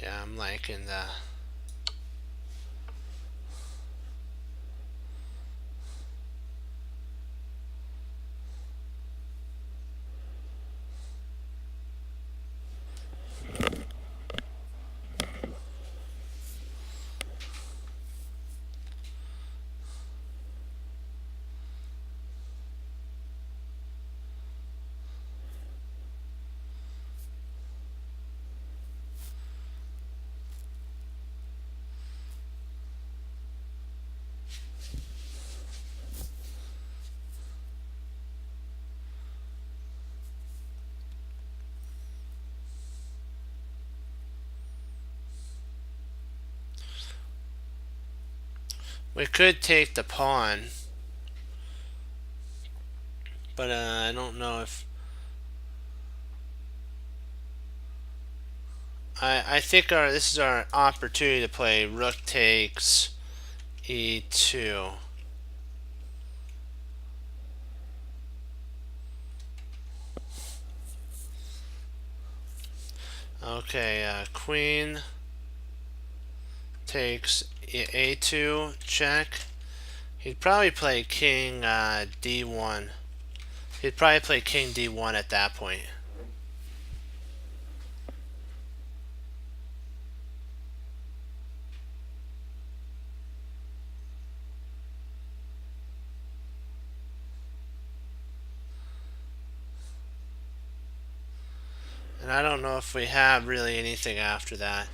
Yeah, I'm liking the. We could take the pawn, but I don't know if. I think this is our opportunity to play rook takes E2. Okay, queen takes A2 check. He'd probably play king D1. He'd probably play king D1 at that point. And I don't know if we have really anything after that.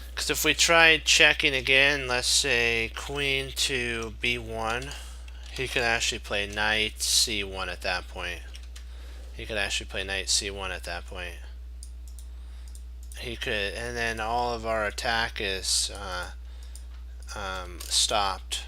Because if we tried checking again, let's say queen to B1, he could actually play knight C1 at that point. He could actually play knight C1 at that point. He could, and then all of our attack is stopped.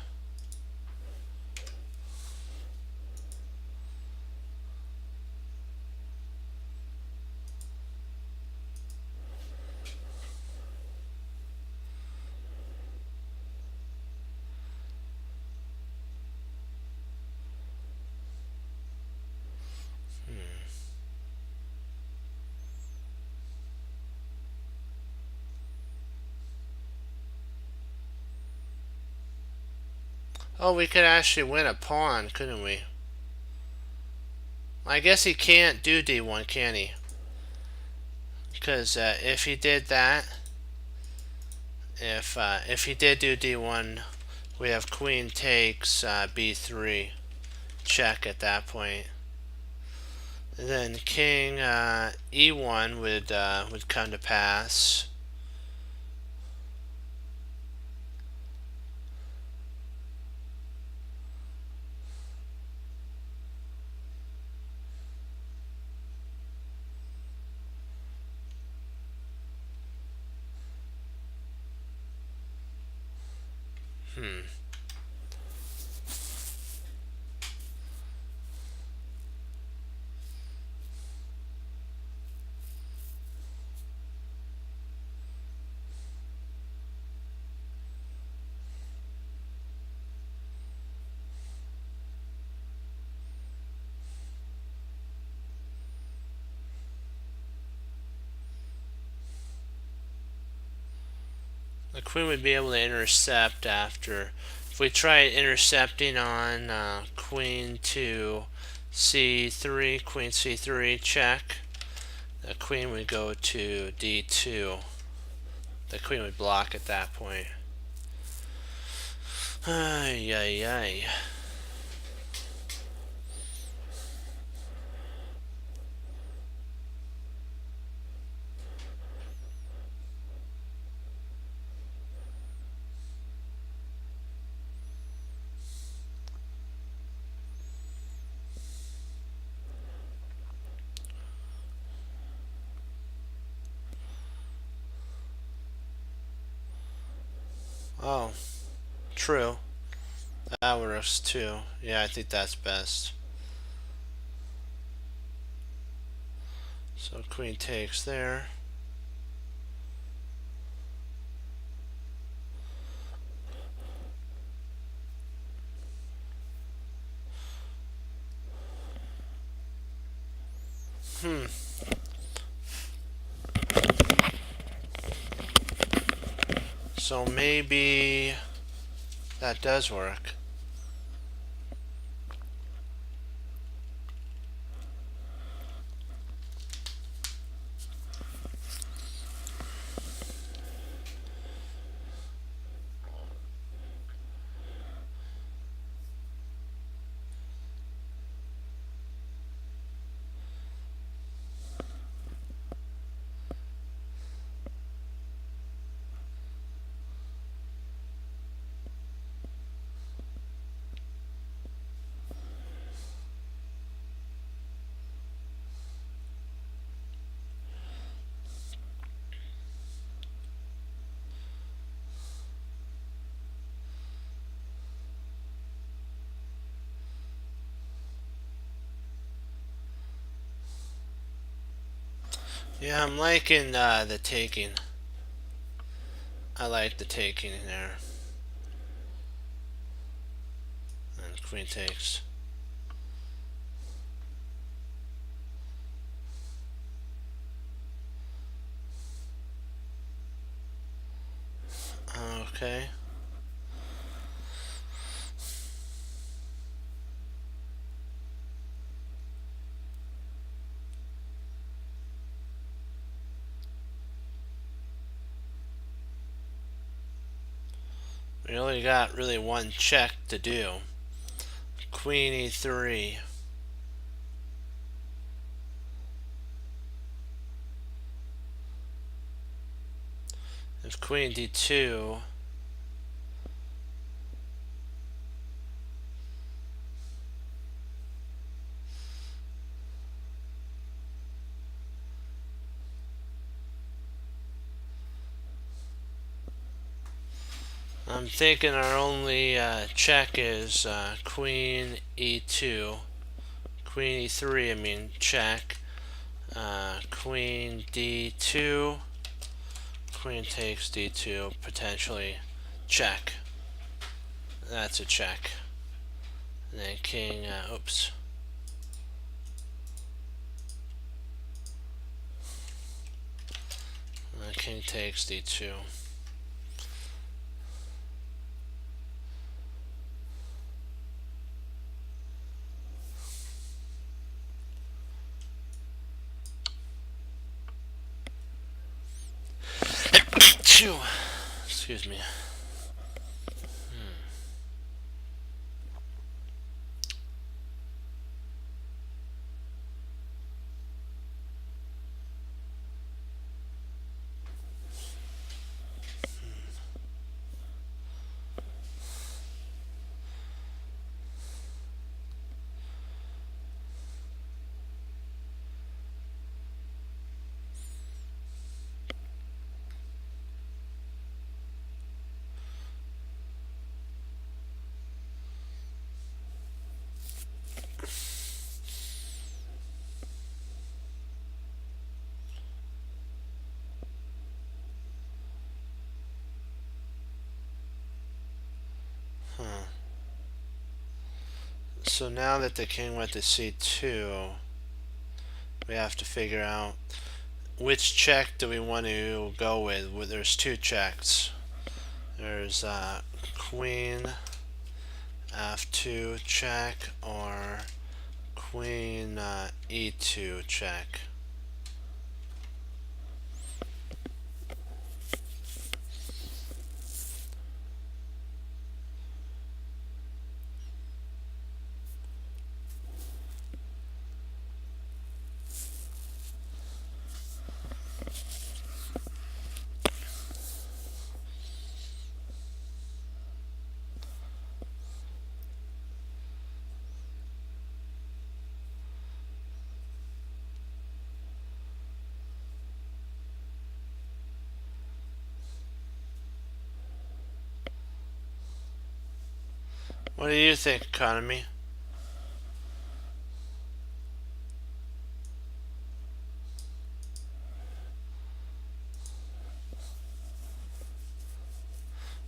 Oh, we could actually win a pawn, couldn't we? I guess he can't do D1, can he? Because if he did that, if he did do D1, we have queen takes B3 check at that point. And then king E1 would come to pass. the queen would be able to intercept after. If we try intercepting on queen to c3, queen c3, check, the queen would go to d2. The queen would block at that point. Ay, ay, ay. Oh, true. That works too. Yeah, I think that's best. So queen takes there. So maybe that does work. Yeah, I'm liking the taking. I like the taking there. And queen takes. Okay. We only got really one check to do. Queen e3. If queen d2, I'm thinking our only check is queen e2. Queen e3, I mean, check. Queen d2. Queen takes d2, potentially check. That's a check. And then king, oops. King takes d2. Excuse me. So now that the king went to c2, we have to figure out which check do we want to go with. There's two checks. There's queen f2 check or queen e2 check. What do you think, Economy?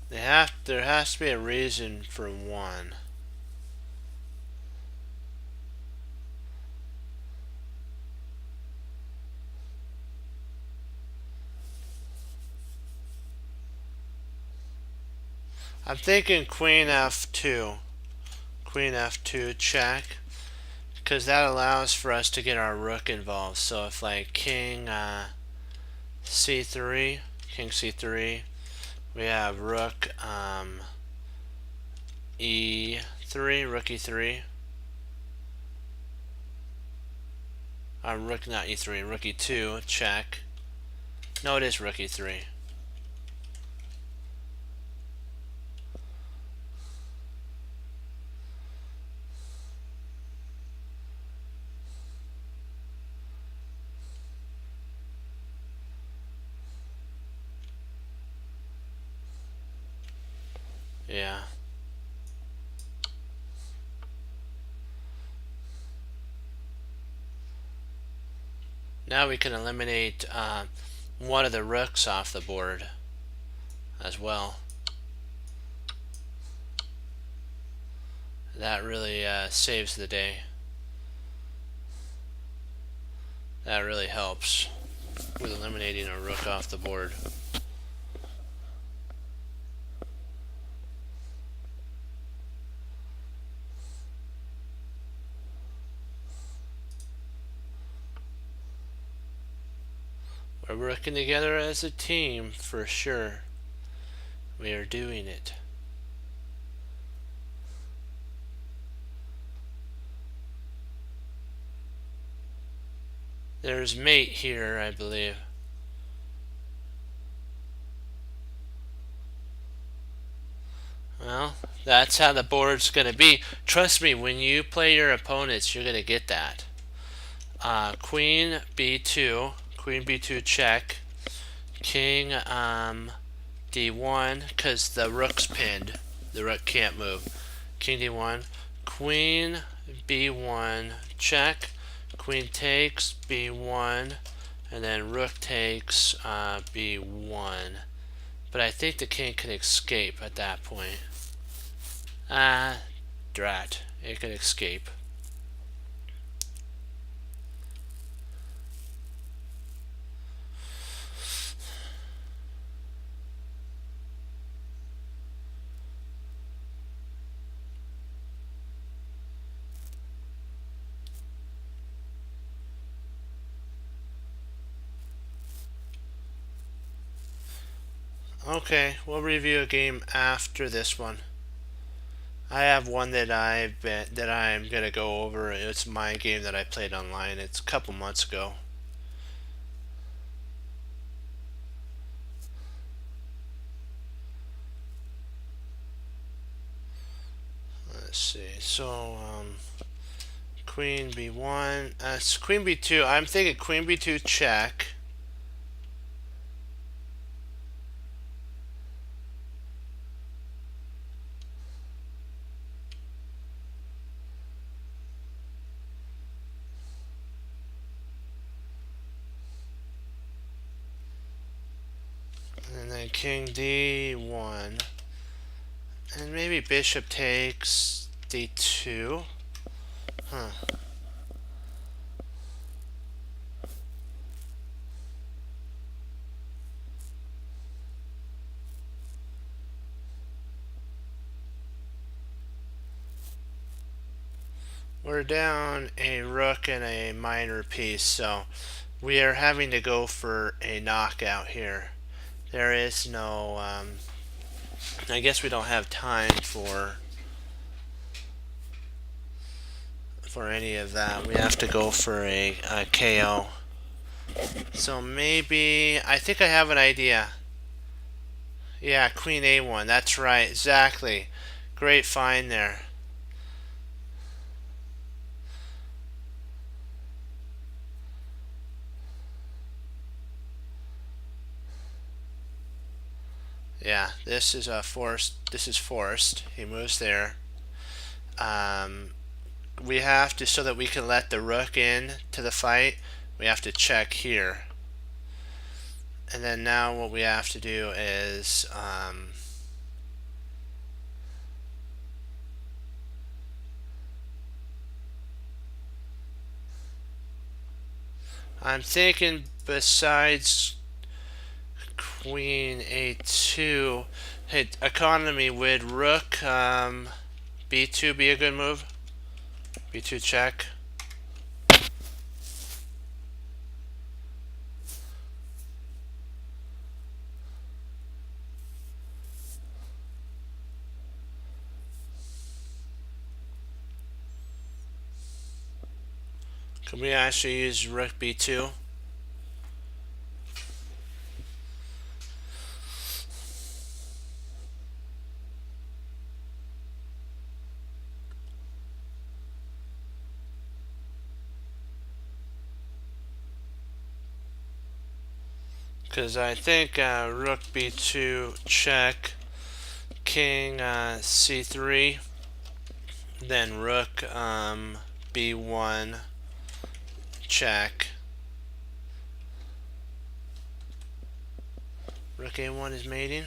There has to be a reason for one. I'm thinking queen f2. Queen f2 check. Because that allows for us to get our rook involved. So if like king c3, we have rook e3, rook e3. Rook not e3, rook e2, check. No, it is rook e3. Yeah. Now we can eliminate one of the rooks off the board as well. That really saves the day. That really helps with eliminating a rook off the board. We're working together as a team for sure. We are doing it. There's mate here, I believe. Well, that's how the board's going to be. Trust me, when you play your opponents, you're going to get that. Queen b2 check. King d1, because the rook's pinned. The rook can't move. King d1. Queen b1 check. Queen takes b1, and then rook takes b1. But I think the king can escape at that point. Drat. It can escape. Okay, we'll review a game after this one. I have one that I'm gonna go over. It's my game that I played online. It's a couple months ago. Let's see. So queen b1. Queen b2. I'm thinking queen b2 check. And then king d1. And maybe bishop takes d2. Huh. we're down a rook and a minor piece, so we are having to go for a knockout here. There is no, I guess we don't have time for any of that. We have to go for a KO. So maybe, I think I have an idea. Yeah, Queen A1, that's right, exactly. Great find there. Yeah, this is forced. This is forced. He moves there. We have to, so that we can let the rook in to the fight, we have to check here. And then now what we have to do is I'm thinking besides Queen A2, hey, economy, would Rook B2 be a good move? B2 check. Can we actually use Rook B2? Because I think Rook B2 check, King C3, then Rook B1 check. Rook A1 is mating.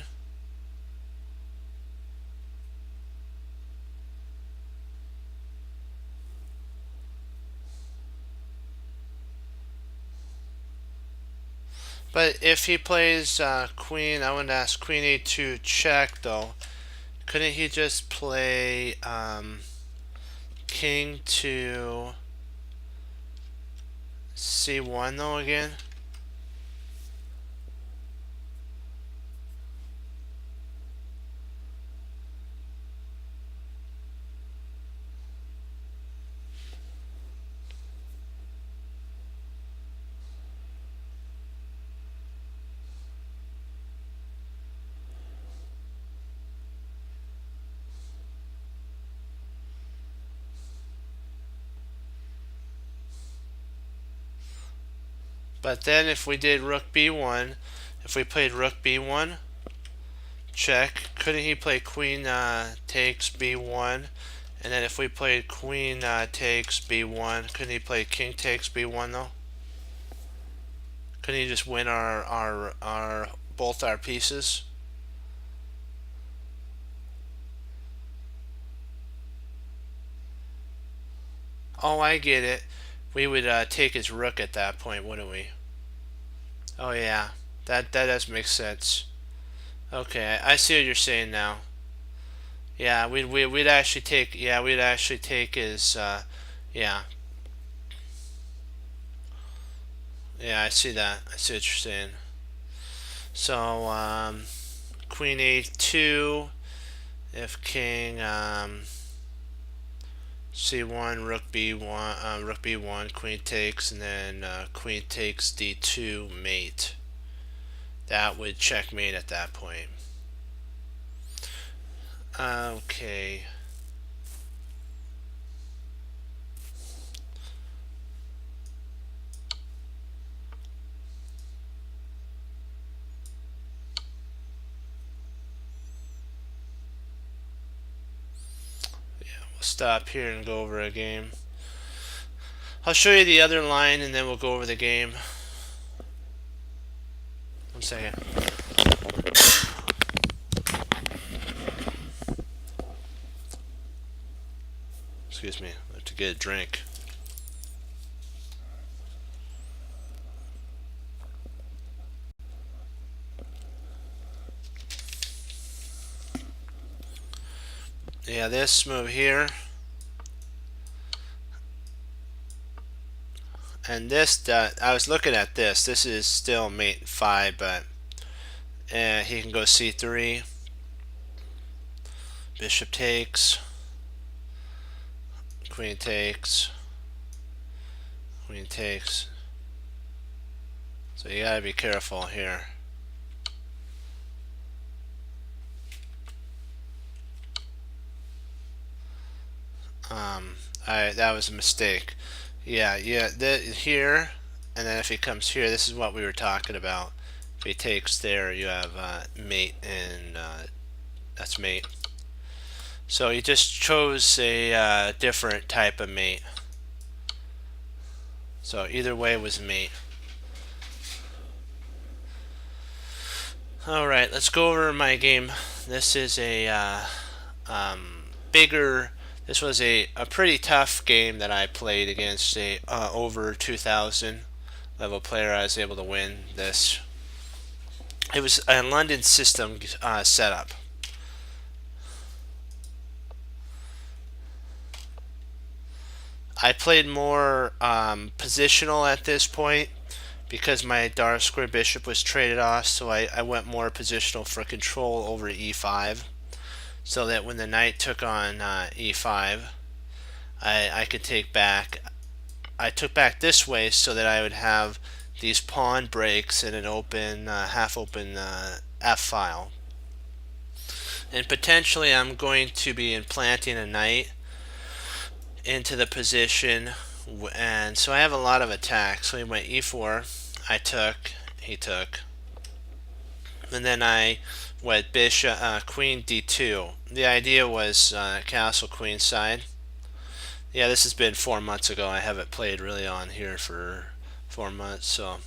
But if he plays Queen, I want to ask Queen A2 check though. Couldn't he just play King to C1 though again? But then if we did Rook B1, if we played Rook B1, check, couldn't he play Queen takes B1? And then if we played Queen takes B1, couldn't he play King takes B1 though? Couldn't he just win our both our pieces? Oh, I get it. We would take his rook at that point, wouldn't we? Oh yeah, that does make sense. Okay, I see what you're saying now. Yeah, we'd actually take, yeah, we'd actually take his yeah. Yeah, I see that. I see what you're saying. So Queen A2, if King C1, Rook B1, Queen takes, and then Queen takes D2 mate. That would checkmate at that point. Okay. Yeah, we'll stop here and go over a game. I'll show you the other line and then we'll go over the game. 1 second. Excuse me, I have to get a drink. Yeah, this move here, And this, I was looking at this. This is still mate 5, but he can go c3. Bishop takes. Queen takes. Queen takes. So you gotta be careful here. That was a mistake. Yeah, here, and then if he comes here, this is what we were talking about. If he takes there, you have mate, and that's mate. So he just chose a different type of mate. So either way was mate. Alright, let's go over my game. This is a bigger, this was a pretty tough game that I played against a over 2000 level player. I was able to win this. It was a London system setup. I played more positional at this point because my dark square bishop was traded off, so I went more positional for control over e5, so that when the knight took on e5, I could take back. I took back this way so that I would have these pawn breaks in an open, half-open f file. And potentially I'm going to be implanting a knight into the position, and so I have a lot of attacks. So he went e4, I took, he took, and then I went bishop, queen d2. The idea was castle queenside. Yeah, this has been 4 months ago. I haven't played really on here for 4 months, so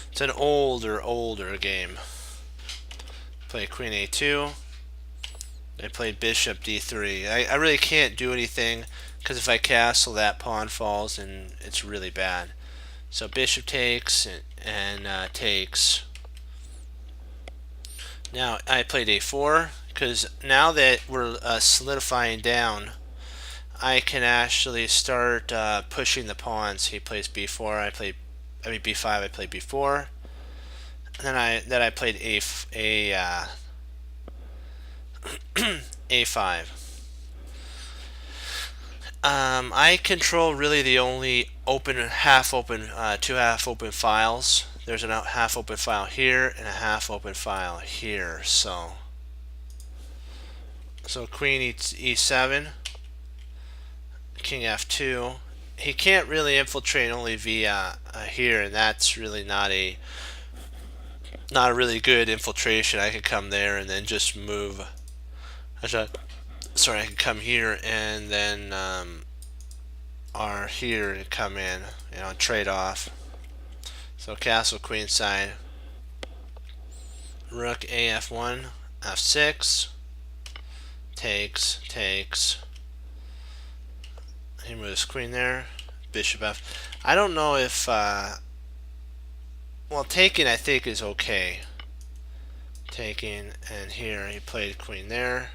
it's an older game. Play queen a2. I played bishop d3. I really can't do anything because if I castle, that pawn falls and it's really bad. So bishop takes and takes. Now I played a4 because now that we're solidifying down, I can actually start pushing the pawns. He plays b4. I mean b5. I played b4. And then I played a5. I control really the only open, half-open, two half-open files. There's a half-open file here and a half-open file here. So queen e7, king f2. He can't really infiltrate only via here, and that's really not a really good infiltration. I could come there and then just move. Sorry, I could come here and then are here and come in, trade off. So castle queenside, rook af1, f6, takes. He moves queen there, bishop f. I don't know if well, taking I think is okay. Taking, and here he played queen there.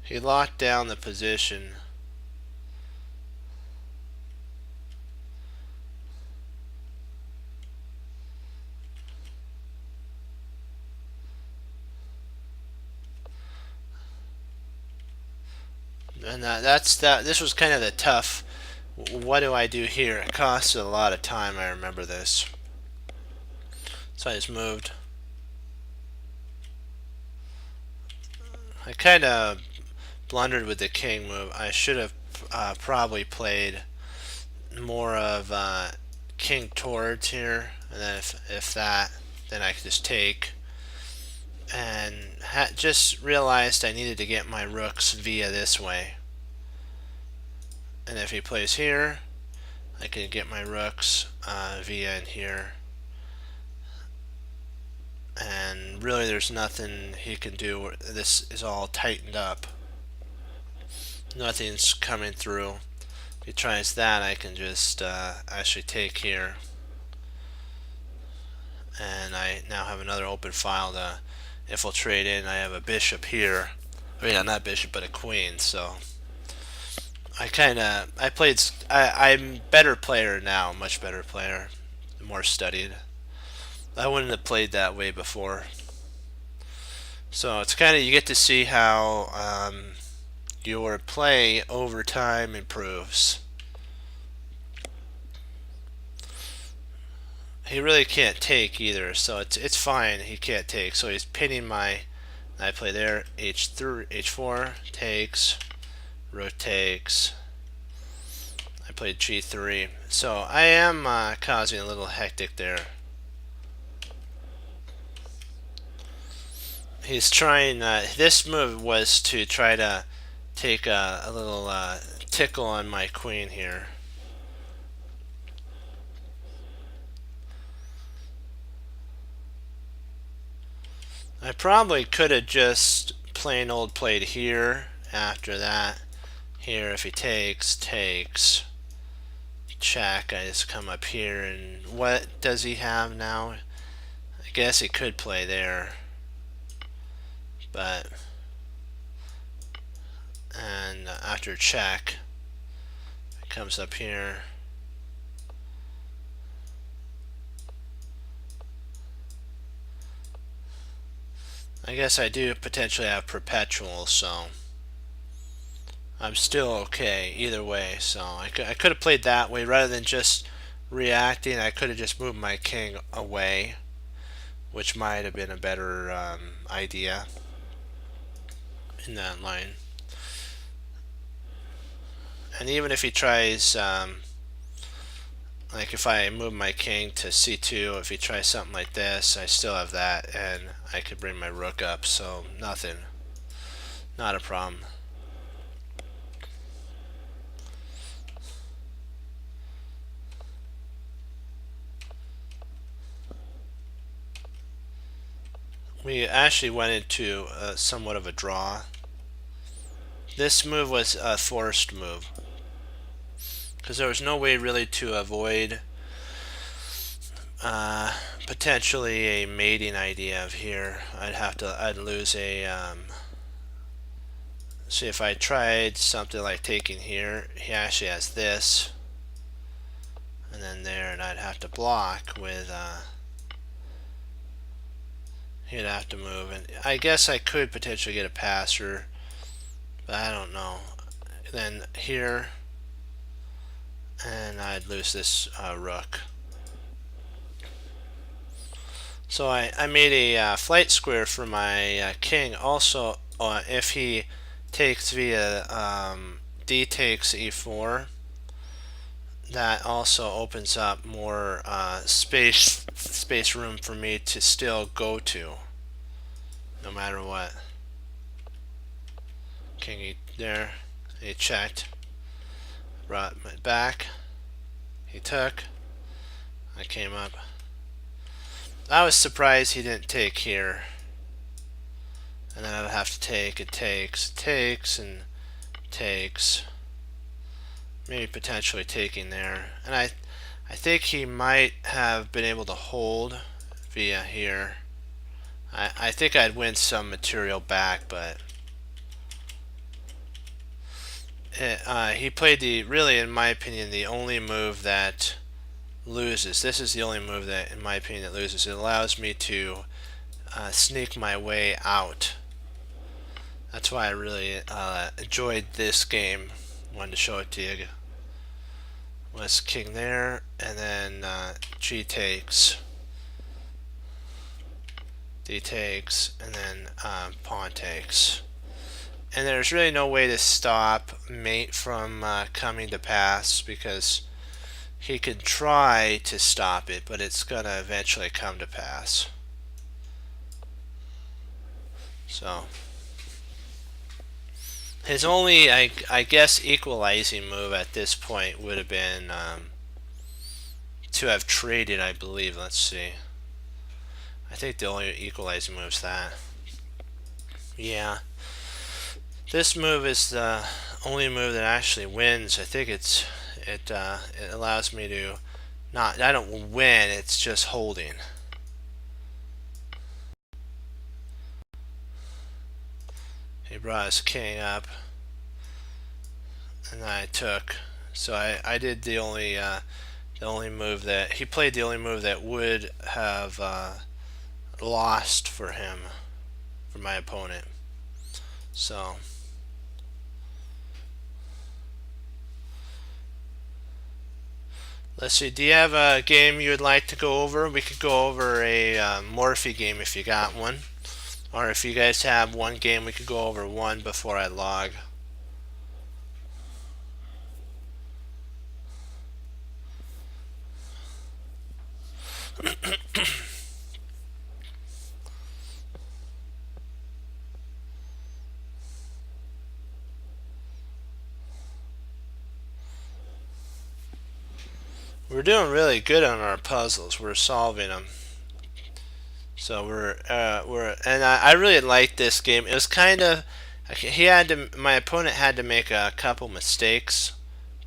He locked down the position. And this was kind of the tough. What do I do here? It costs a lot of time. I remember this. So I just moved. I kind of blundered with the king move. I should have probably played more of king towards here, and then if that, then I could just take. And just realized I needed to get my rooks via this way. And if he plays here, I can get my rooks via in here. And really there's nothing he can do. This is all tightened up. Nothing's coming through. If he tries that, I can just actually take here, and I now have another open file to infiltrate in. I have a bishop here. I mean, not bishop, but a queen. So I'm better player now, much better player, more studied. I wouldn't have played that way before. So it's kind of, you get to see how your play over time improves. He really can't take either, so it's fine. He can't take, so he's pinning my. I play there, h3, h4 takes, rook takes. I played g3, so I am causing a little hectic there. He's trying. This move was to try to take a little tickle on my queen here. I probably could have just plain old played here after that. Here, if he takes, check. I just come up here, and what does he have now? I guess he could play there, but and after check, it comes up here. I guess I do potentially have perpetual, so I'm still okay either way. So I could have played that way rather than just reacting. I could have just moved my king away, which might have been a better idea in that line. And even if he tries, like if I move my king to c2, if he tries something like this, I still have that, and I could bring my rook up, so nothing. Not a problem. We actually went into somewhat of a draw. This move was a forced move, because there was no way really to avoid potentially a mating idea of here. I'd lose a see, if I tried something like taking here, he actually has this and then there, and I'd have to block with he'd have to move, and I guess I could potentially get a passer, but I don't know. Then here, and I'd lose this rook. So I made a flight square for my king. Also, if he takes via d takes e4, that also opens up more space room for me to still go to, no matter what. King e there, he checked, brought my back, he took, I came up. I was surprised he didn't take here, and then I would have to take. It takes, and takes. Maybe potentially taking there, and I think he might have been able to hold via here. I think I'd win some material back, but he played really, in my opinion, the only move that loses. This is the only move that, in my opinion, that loses. It allows me to sneak my way out. That's why I really enjoyed this game. Wanted to show it to you. Was king there, and then g takes, d takes, and then pawn takes. And there's really no way to stop mate from coming to pass, because he could try to stop it, but it's gonna eventually come to pass. So his only, I guess, equalizing move at this point would have been to have traded, I believe. Let's see. I think the only equalizing move is that. Yeah. This move is the only move that actually wins. I think it allows me to not, I don't win, it's just holding. He brought his king up, and I took. So I did the only move that he played, the only move that would have lost for him, for my opponent. So let's see, do you have a game you would like to go over? We could go over a Morphe game if you got one. Or if you guys have one game, we could go over one before I log. We're doing really good on our puzzles. We're solving them. So and I really liked this game. It was kind of, my opponent had to make a couple mistakes,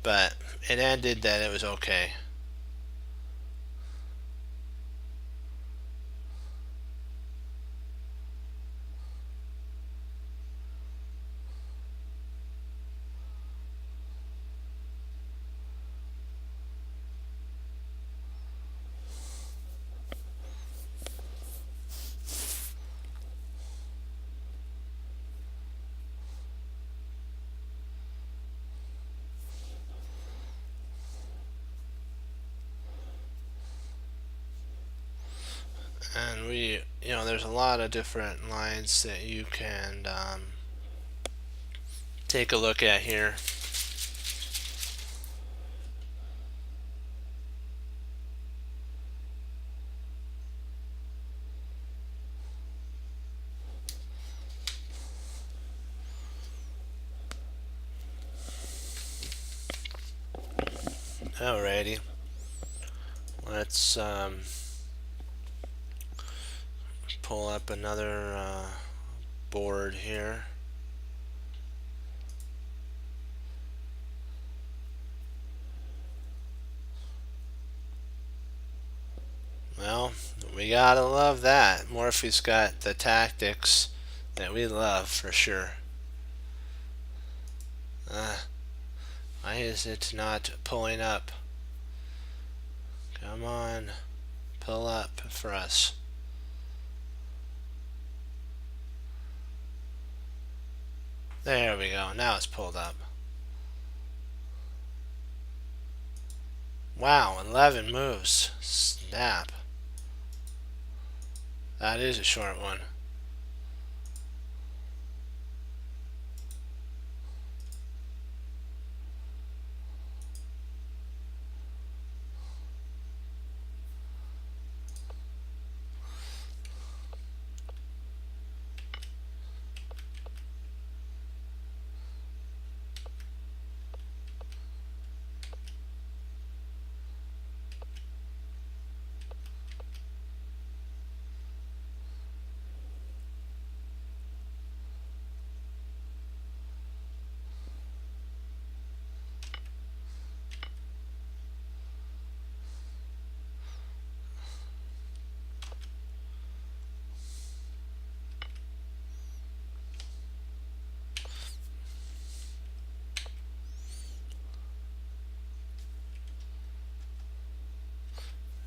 but it ended that it was okay. And there's a lot of different lines that you can take a look at here. Alrighty, let's pull up another board here. Well, we gotta love that. Morphe's got the tactics that we love for sure. Why is it not pulling up? Come on, pull up for us. There we go. Now it's pulled up. Wow, 11 moves. Snap. That is a short one.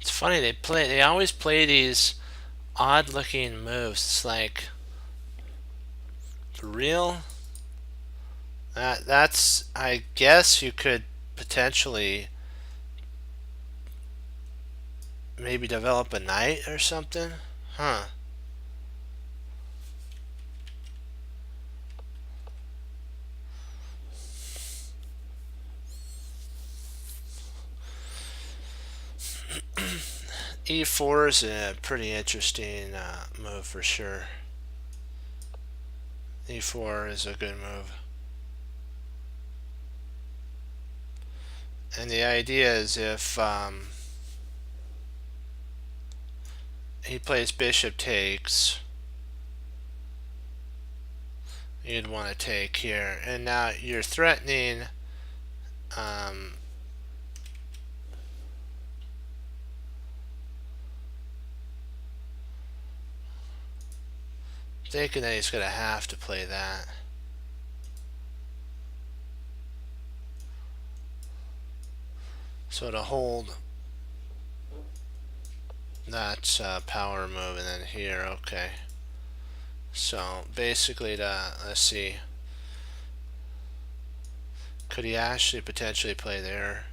It's funny, they always play these odd looking moves. It's like, for real? That's, I guess you could potentially maybe develop a knight or something? Huh. E4 is a pretty interesting move for sure. E4 is a good move. And the idea is if he plays bishop takes, you'd want to take here. And now you're threatening thinking that he's going to have to play that. So to hold, that's power move, and then here, okay. So basically, let's see, could he actually potentially play there?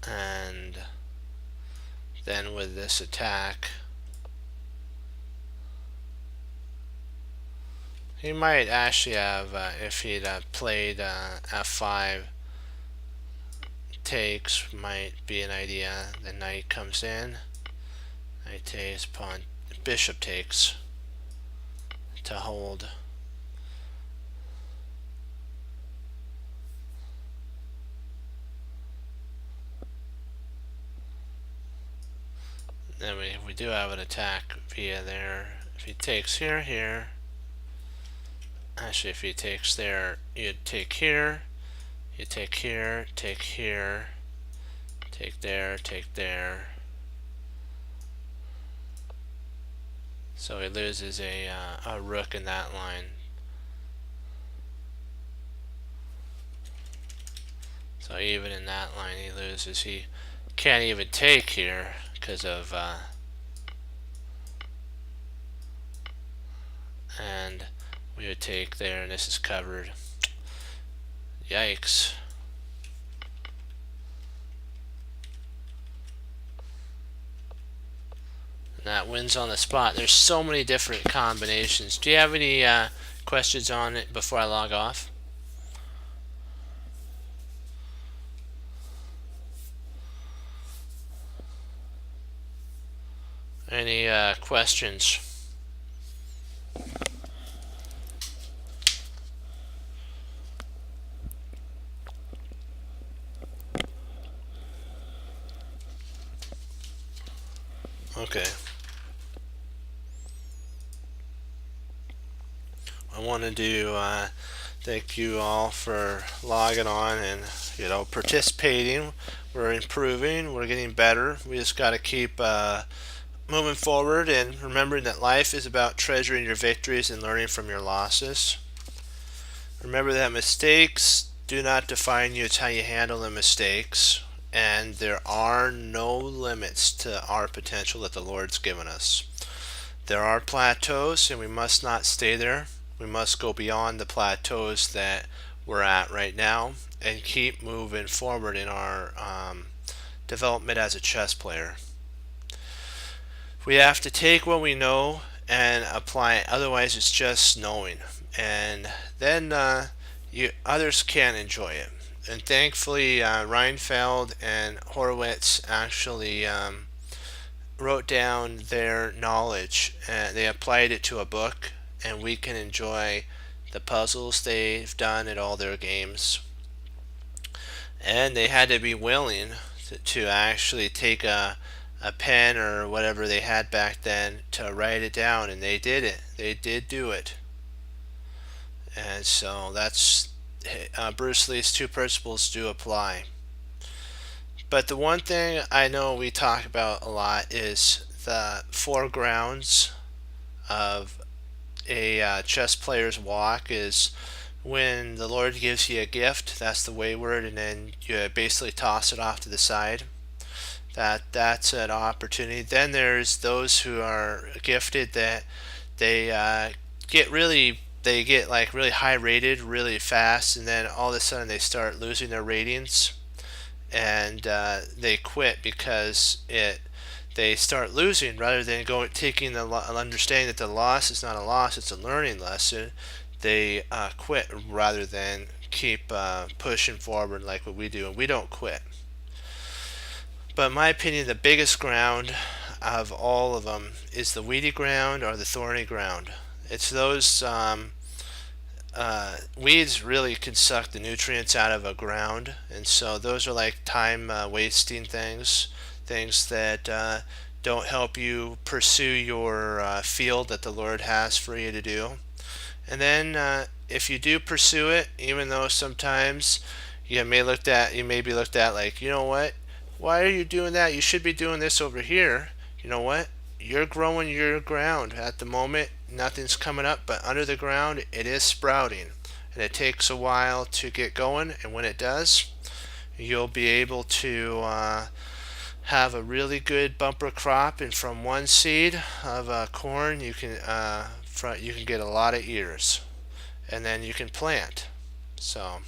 And then with this attack, he might actually have, if he'd played f5, takes might be an idea. The knight comes in, knight takes, pawn, bishop takes to hold. Then we do have an attack via there. If he takes here, here. Actually, if he takes there, you'd take here. You take here, take here, take there, take there. So he loses a rook in that line. So even in that line he loses. He can't even take here because of and we would take there, and this is covered. Yikes. And that wins on the spot. There's so many different combinations. Do you have any questions on it before I log off? Any questions? Okay. I wanted to thank you all for logging on and participating. We're improving. We're getting better. We just got to keep moving forward and remembering that life is about treasuring your victories and learning from your losses. Remember that mistakes do not define you. It's how you handle the mistakes. And there are no limits to our potential that the Lord's given us. There are plateaus, and we must not stay there. We must go beyond the plateaus that we're at right now and keep moving forward in our development as a chess player. We have to take what we know and apply it. Otherwise, it's just knowing. And then others can't enjoy it. And thankfully, Reinfeld and Horowitz actually wrote down their knowledge, and they applied it to a book, and we can enjoy the puzzles they've done at all their games. And they had to be willing to actually take a pen or whatever they had back then to write it down, and they did it. They did do it. And so that's Bruce Lee's two principles do apply. But the one thing I know we talk about a lot is the four grounds of a chess player's walk is when the Lord gives you a gift, that's the wayward, and then you basically toss it off to the side. That's an opportunity. Then there's those who are gifted that they get like really high rated really fast, and then all of a sudden they start losing their ratings, and they quit because they start losing rather than taking the understanding that the loss is not a loss, it's a learning lesson. They quit rather than keep pushing forward like what we do, and we don't quit. But in my opinion, the biggest ground of all of them is the weedy ground or the thorny ground. It's those weeds really can suck the nutrients out of a ground, and so those are like time wasting things that don't help you pursue your field that the Lord has for you to do. And then if you do pursue it, even though sometimes you may be looked at like, you know what? Why are you doing that? You should be doing this over here. You know what? You're growing your ground at the moment. Nothing's coming up, but under the ground it is sprouting. And it takes a while to get going, and when it does, you'll be able to have a really good bumper crop, and from one seed of corn you can get a lot of ears, and then you can plant. So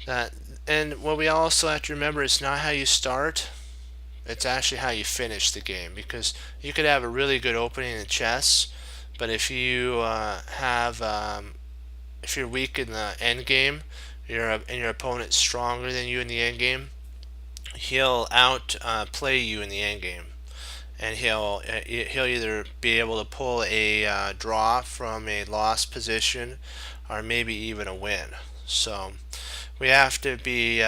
that, and what we also have to remember is not how you start, it's actually how you finish the game, because you could have a really good opening in chess, but if you're weak in the end game, and your opponent's stronger than you in the end game, he'll out play you in the end game, and he'll either be able to pull a draw from a lost position, or maybe even a win. So we have to be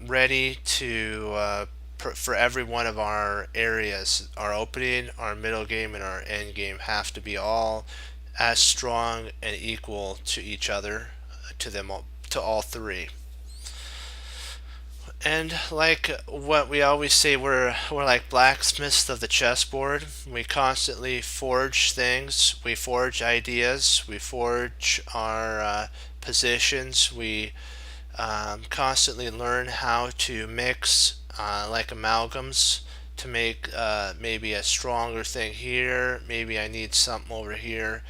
ready to for every one of our areas. Our opening, our middle game, and our end game have to be all as strong and equal to each other, to all three. And like what we always say, we're like blacksmiths of the chessboard. We constantly forge things. We forge ideas. We forge our positions. We constantly learn how to mix like amalgams to make maybe a stronger thing here. Maybe I need something over here.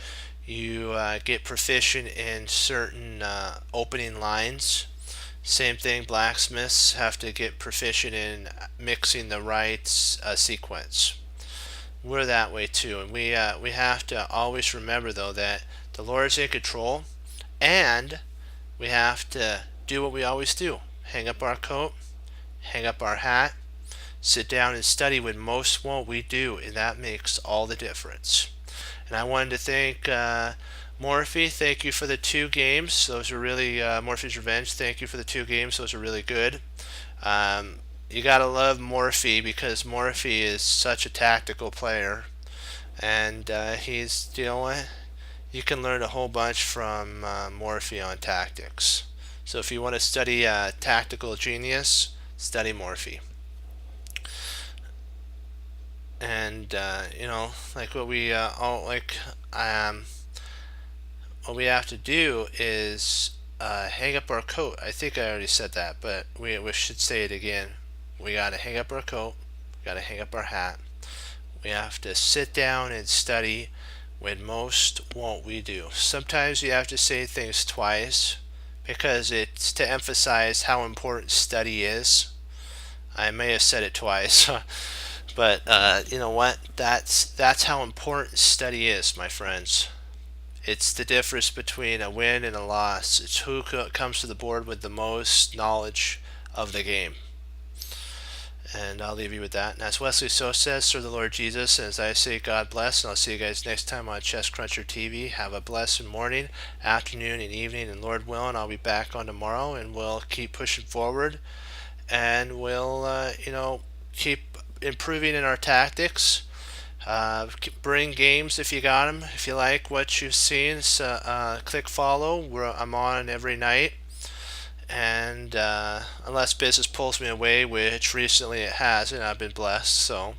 You get proficient in certain opening lines. Same thing, blacksmiths have to get proficient in mixing the right sequence. We're that way too, and we have to always remember though that the Lord's in control, and we have to do what we always do: hang up our coat, hang up our hat, sit down and study when most won't we do, and that makes all the difference. And I wanted to thank Morphe, thank you for the 2 games. Those are really, Morphe's Revenge, thank you for the 2 games. Those are really good. You gotta love Morphe, because Morphe is such a tactical player. And he's, you know what? You can learn a whole bunch from Morphe on tactics. So if you want to study tactical genius, study Morphe. And, like what we what we have to do is hang up our coat. I think I already said that, but we should say it again. We got to hang up our coat. We got to hang up our hat. We have to sit down and study when most won't we do. Sometimes you have to say things twice because it's to emphasize how important study is. I may have said it twice, but you know what? That's how important study is, my friends. It's the difference between a win and a loss. It's who comes to the board with the most knowledge of the game. And I'll leave you with that. And as Wesley So says, serve the Lord Jesus. And as I say, God bless. And I'll see you guys next time on Chess Cruncher TV. Have a blessed morning, afternoon, and evening. And Lord willing, I'll be back on tomorrow. And we'll keep pushing forward. And we'll, keep improving in our tactics. Bring games if you got them. If you like what you've seen, so, click follow. I'm on every night. And unless business pulls me away, which recently it has, and I've been blessed, so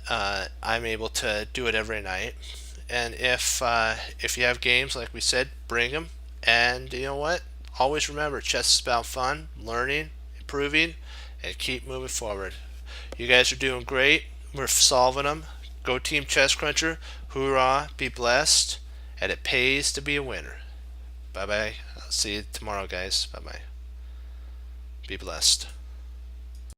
I'm able to do it every night. And if you have games, like we said, bring them. And you know what? Always remember, chess is about fun, learning, improving, and keep moving forward. You guys are doing great. We're solving them. Go Team Chess Cruncher. Hoorah, be blessed, and it pays to be a winner. Bye-bye. I'll see you tomorrow, guys. Bye-bye. Be blessed.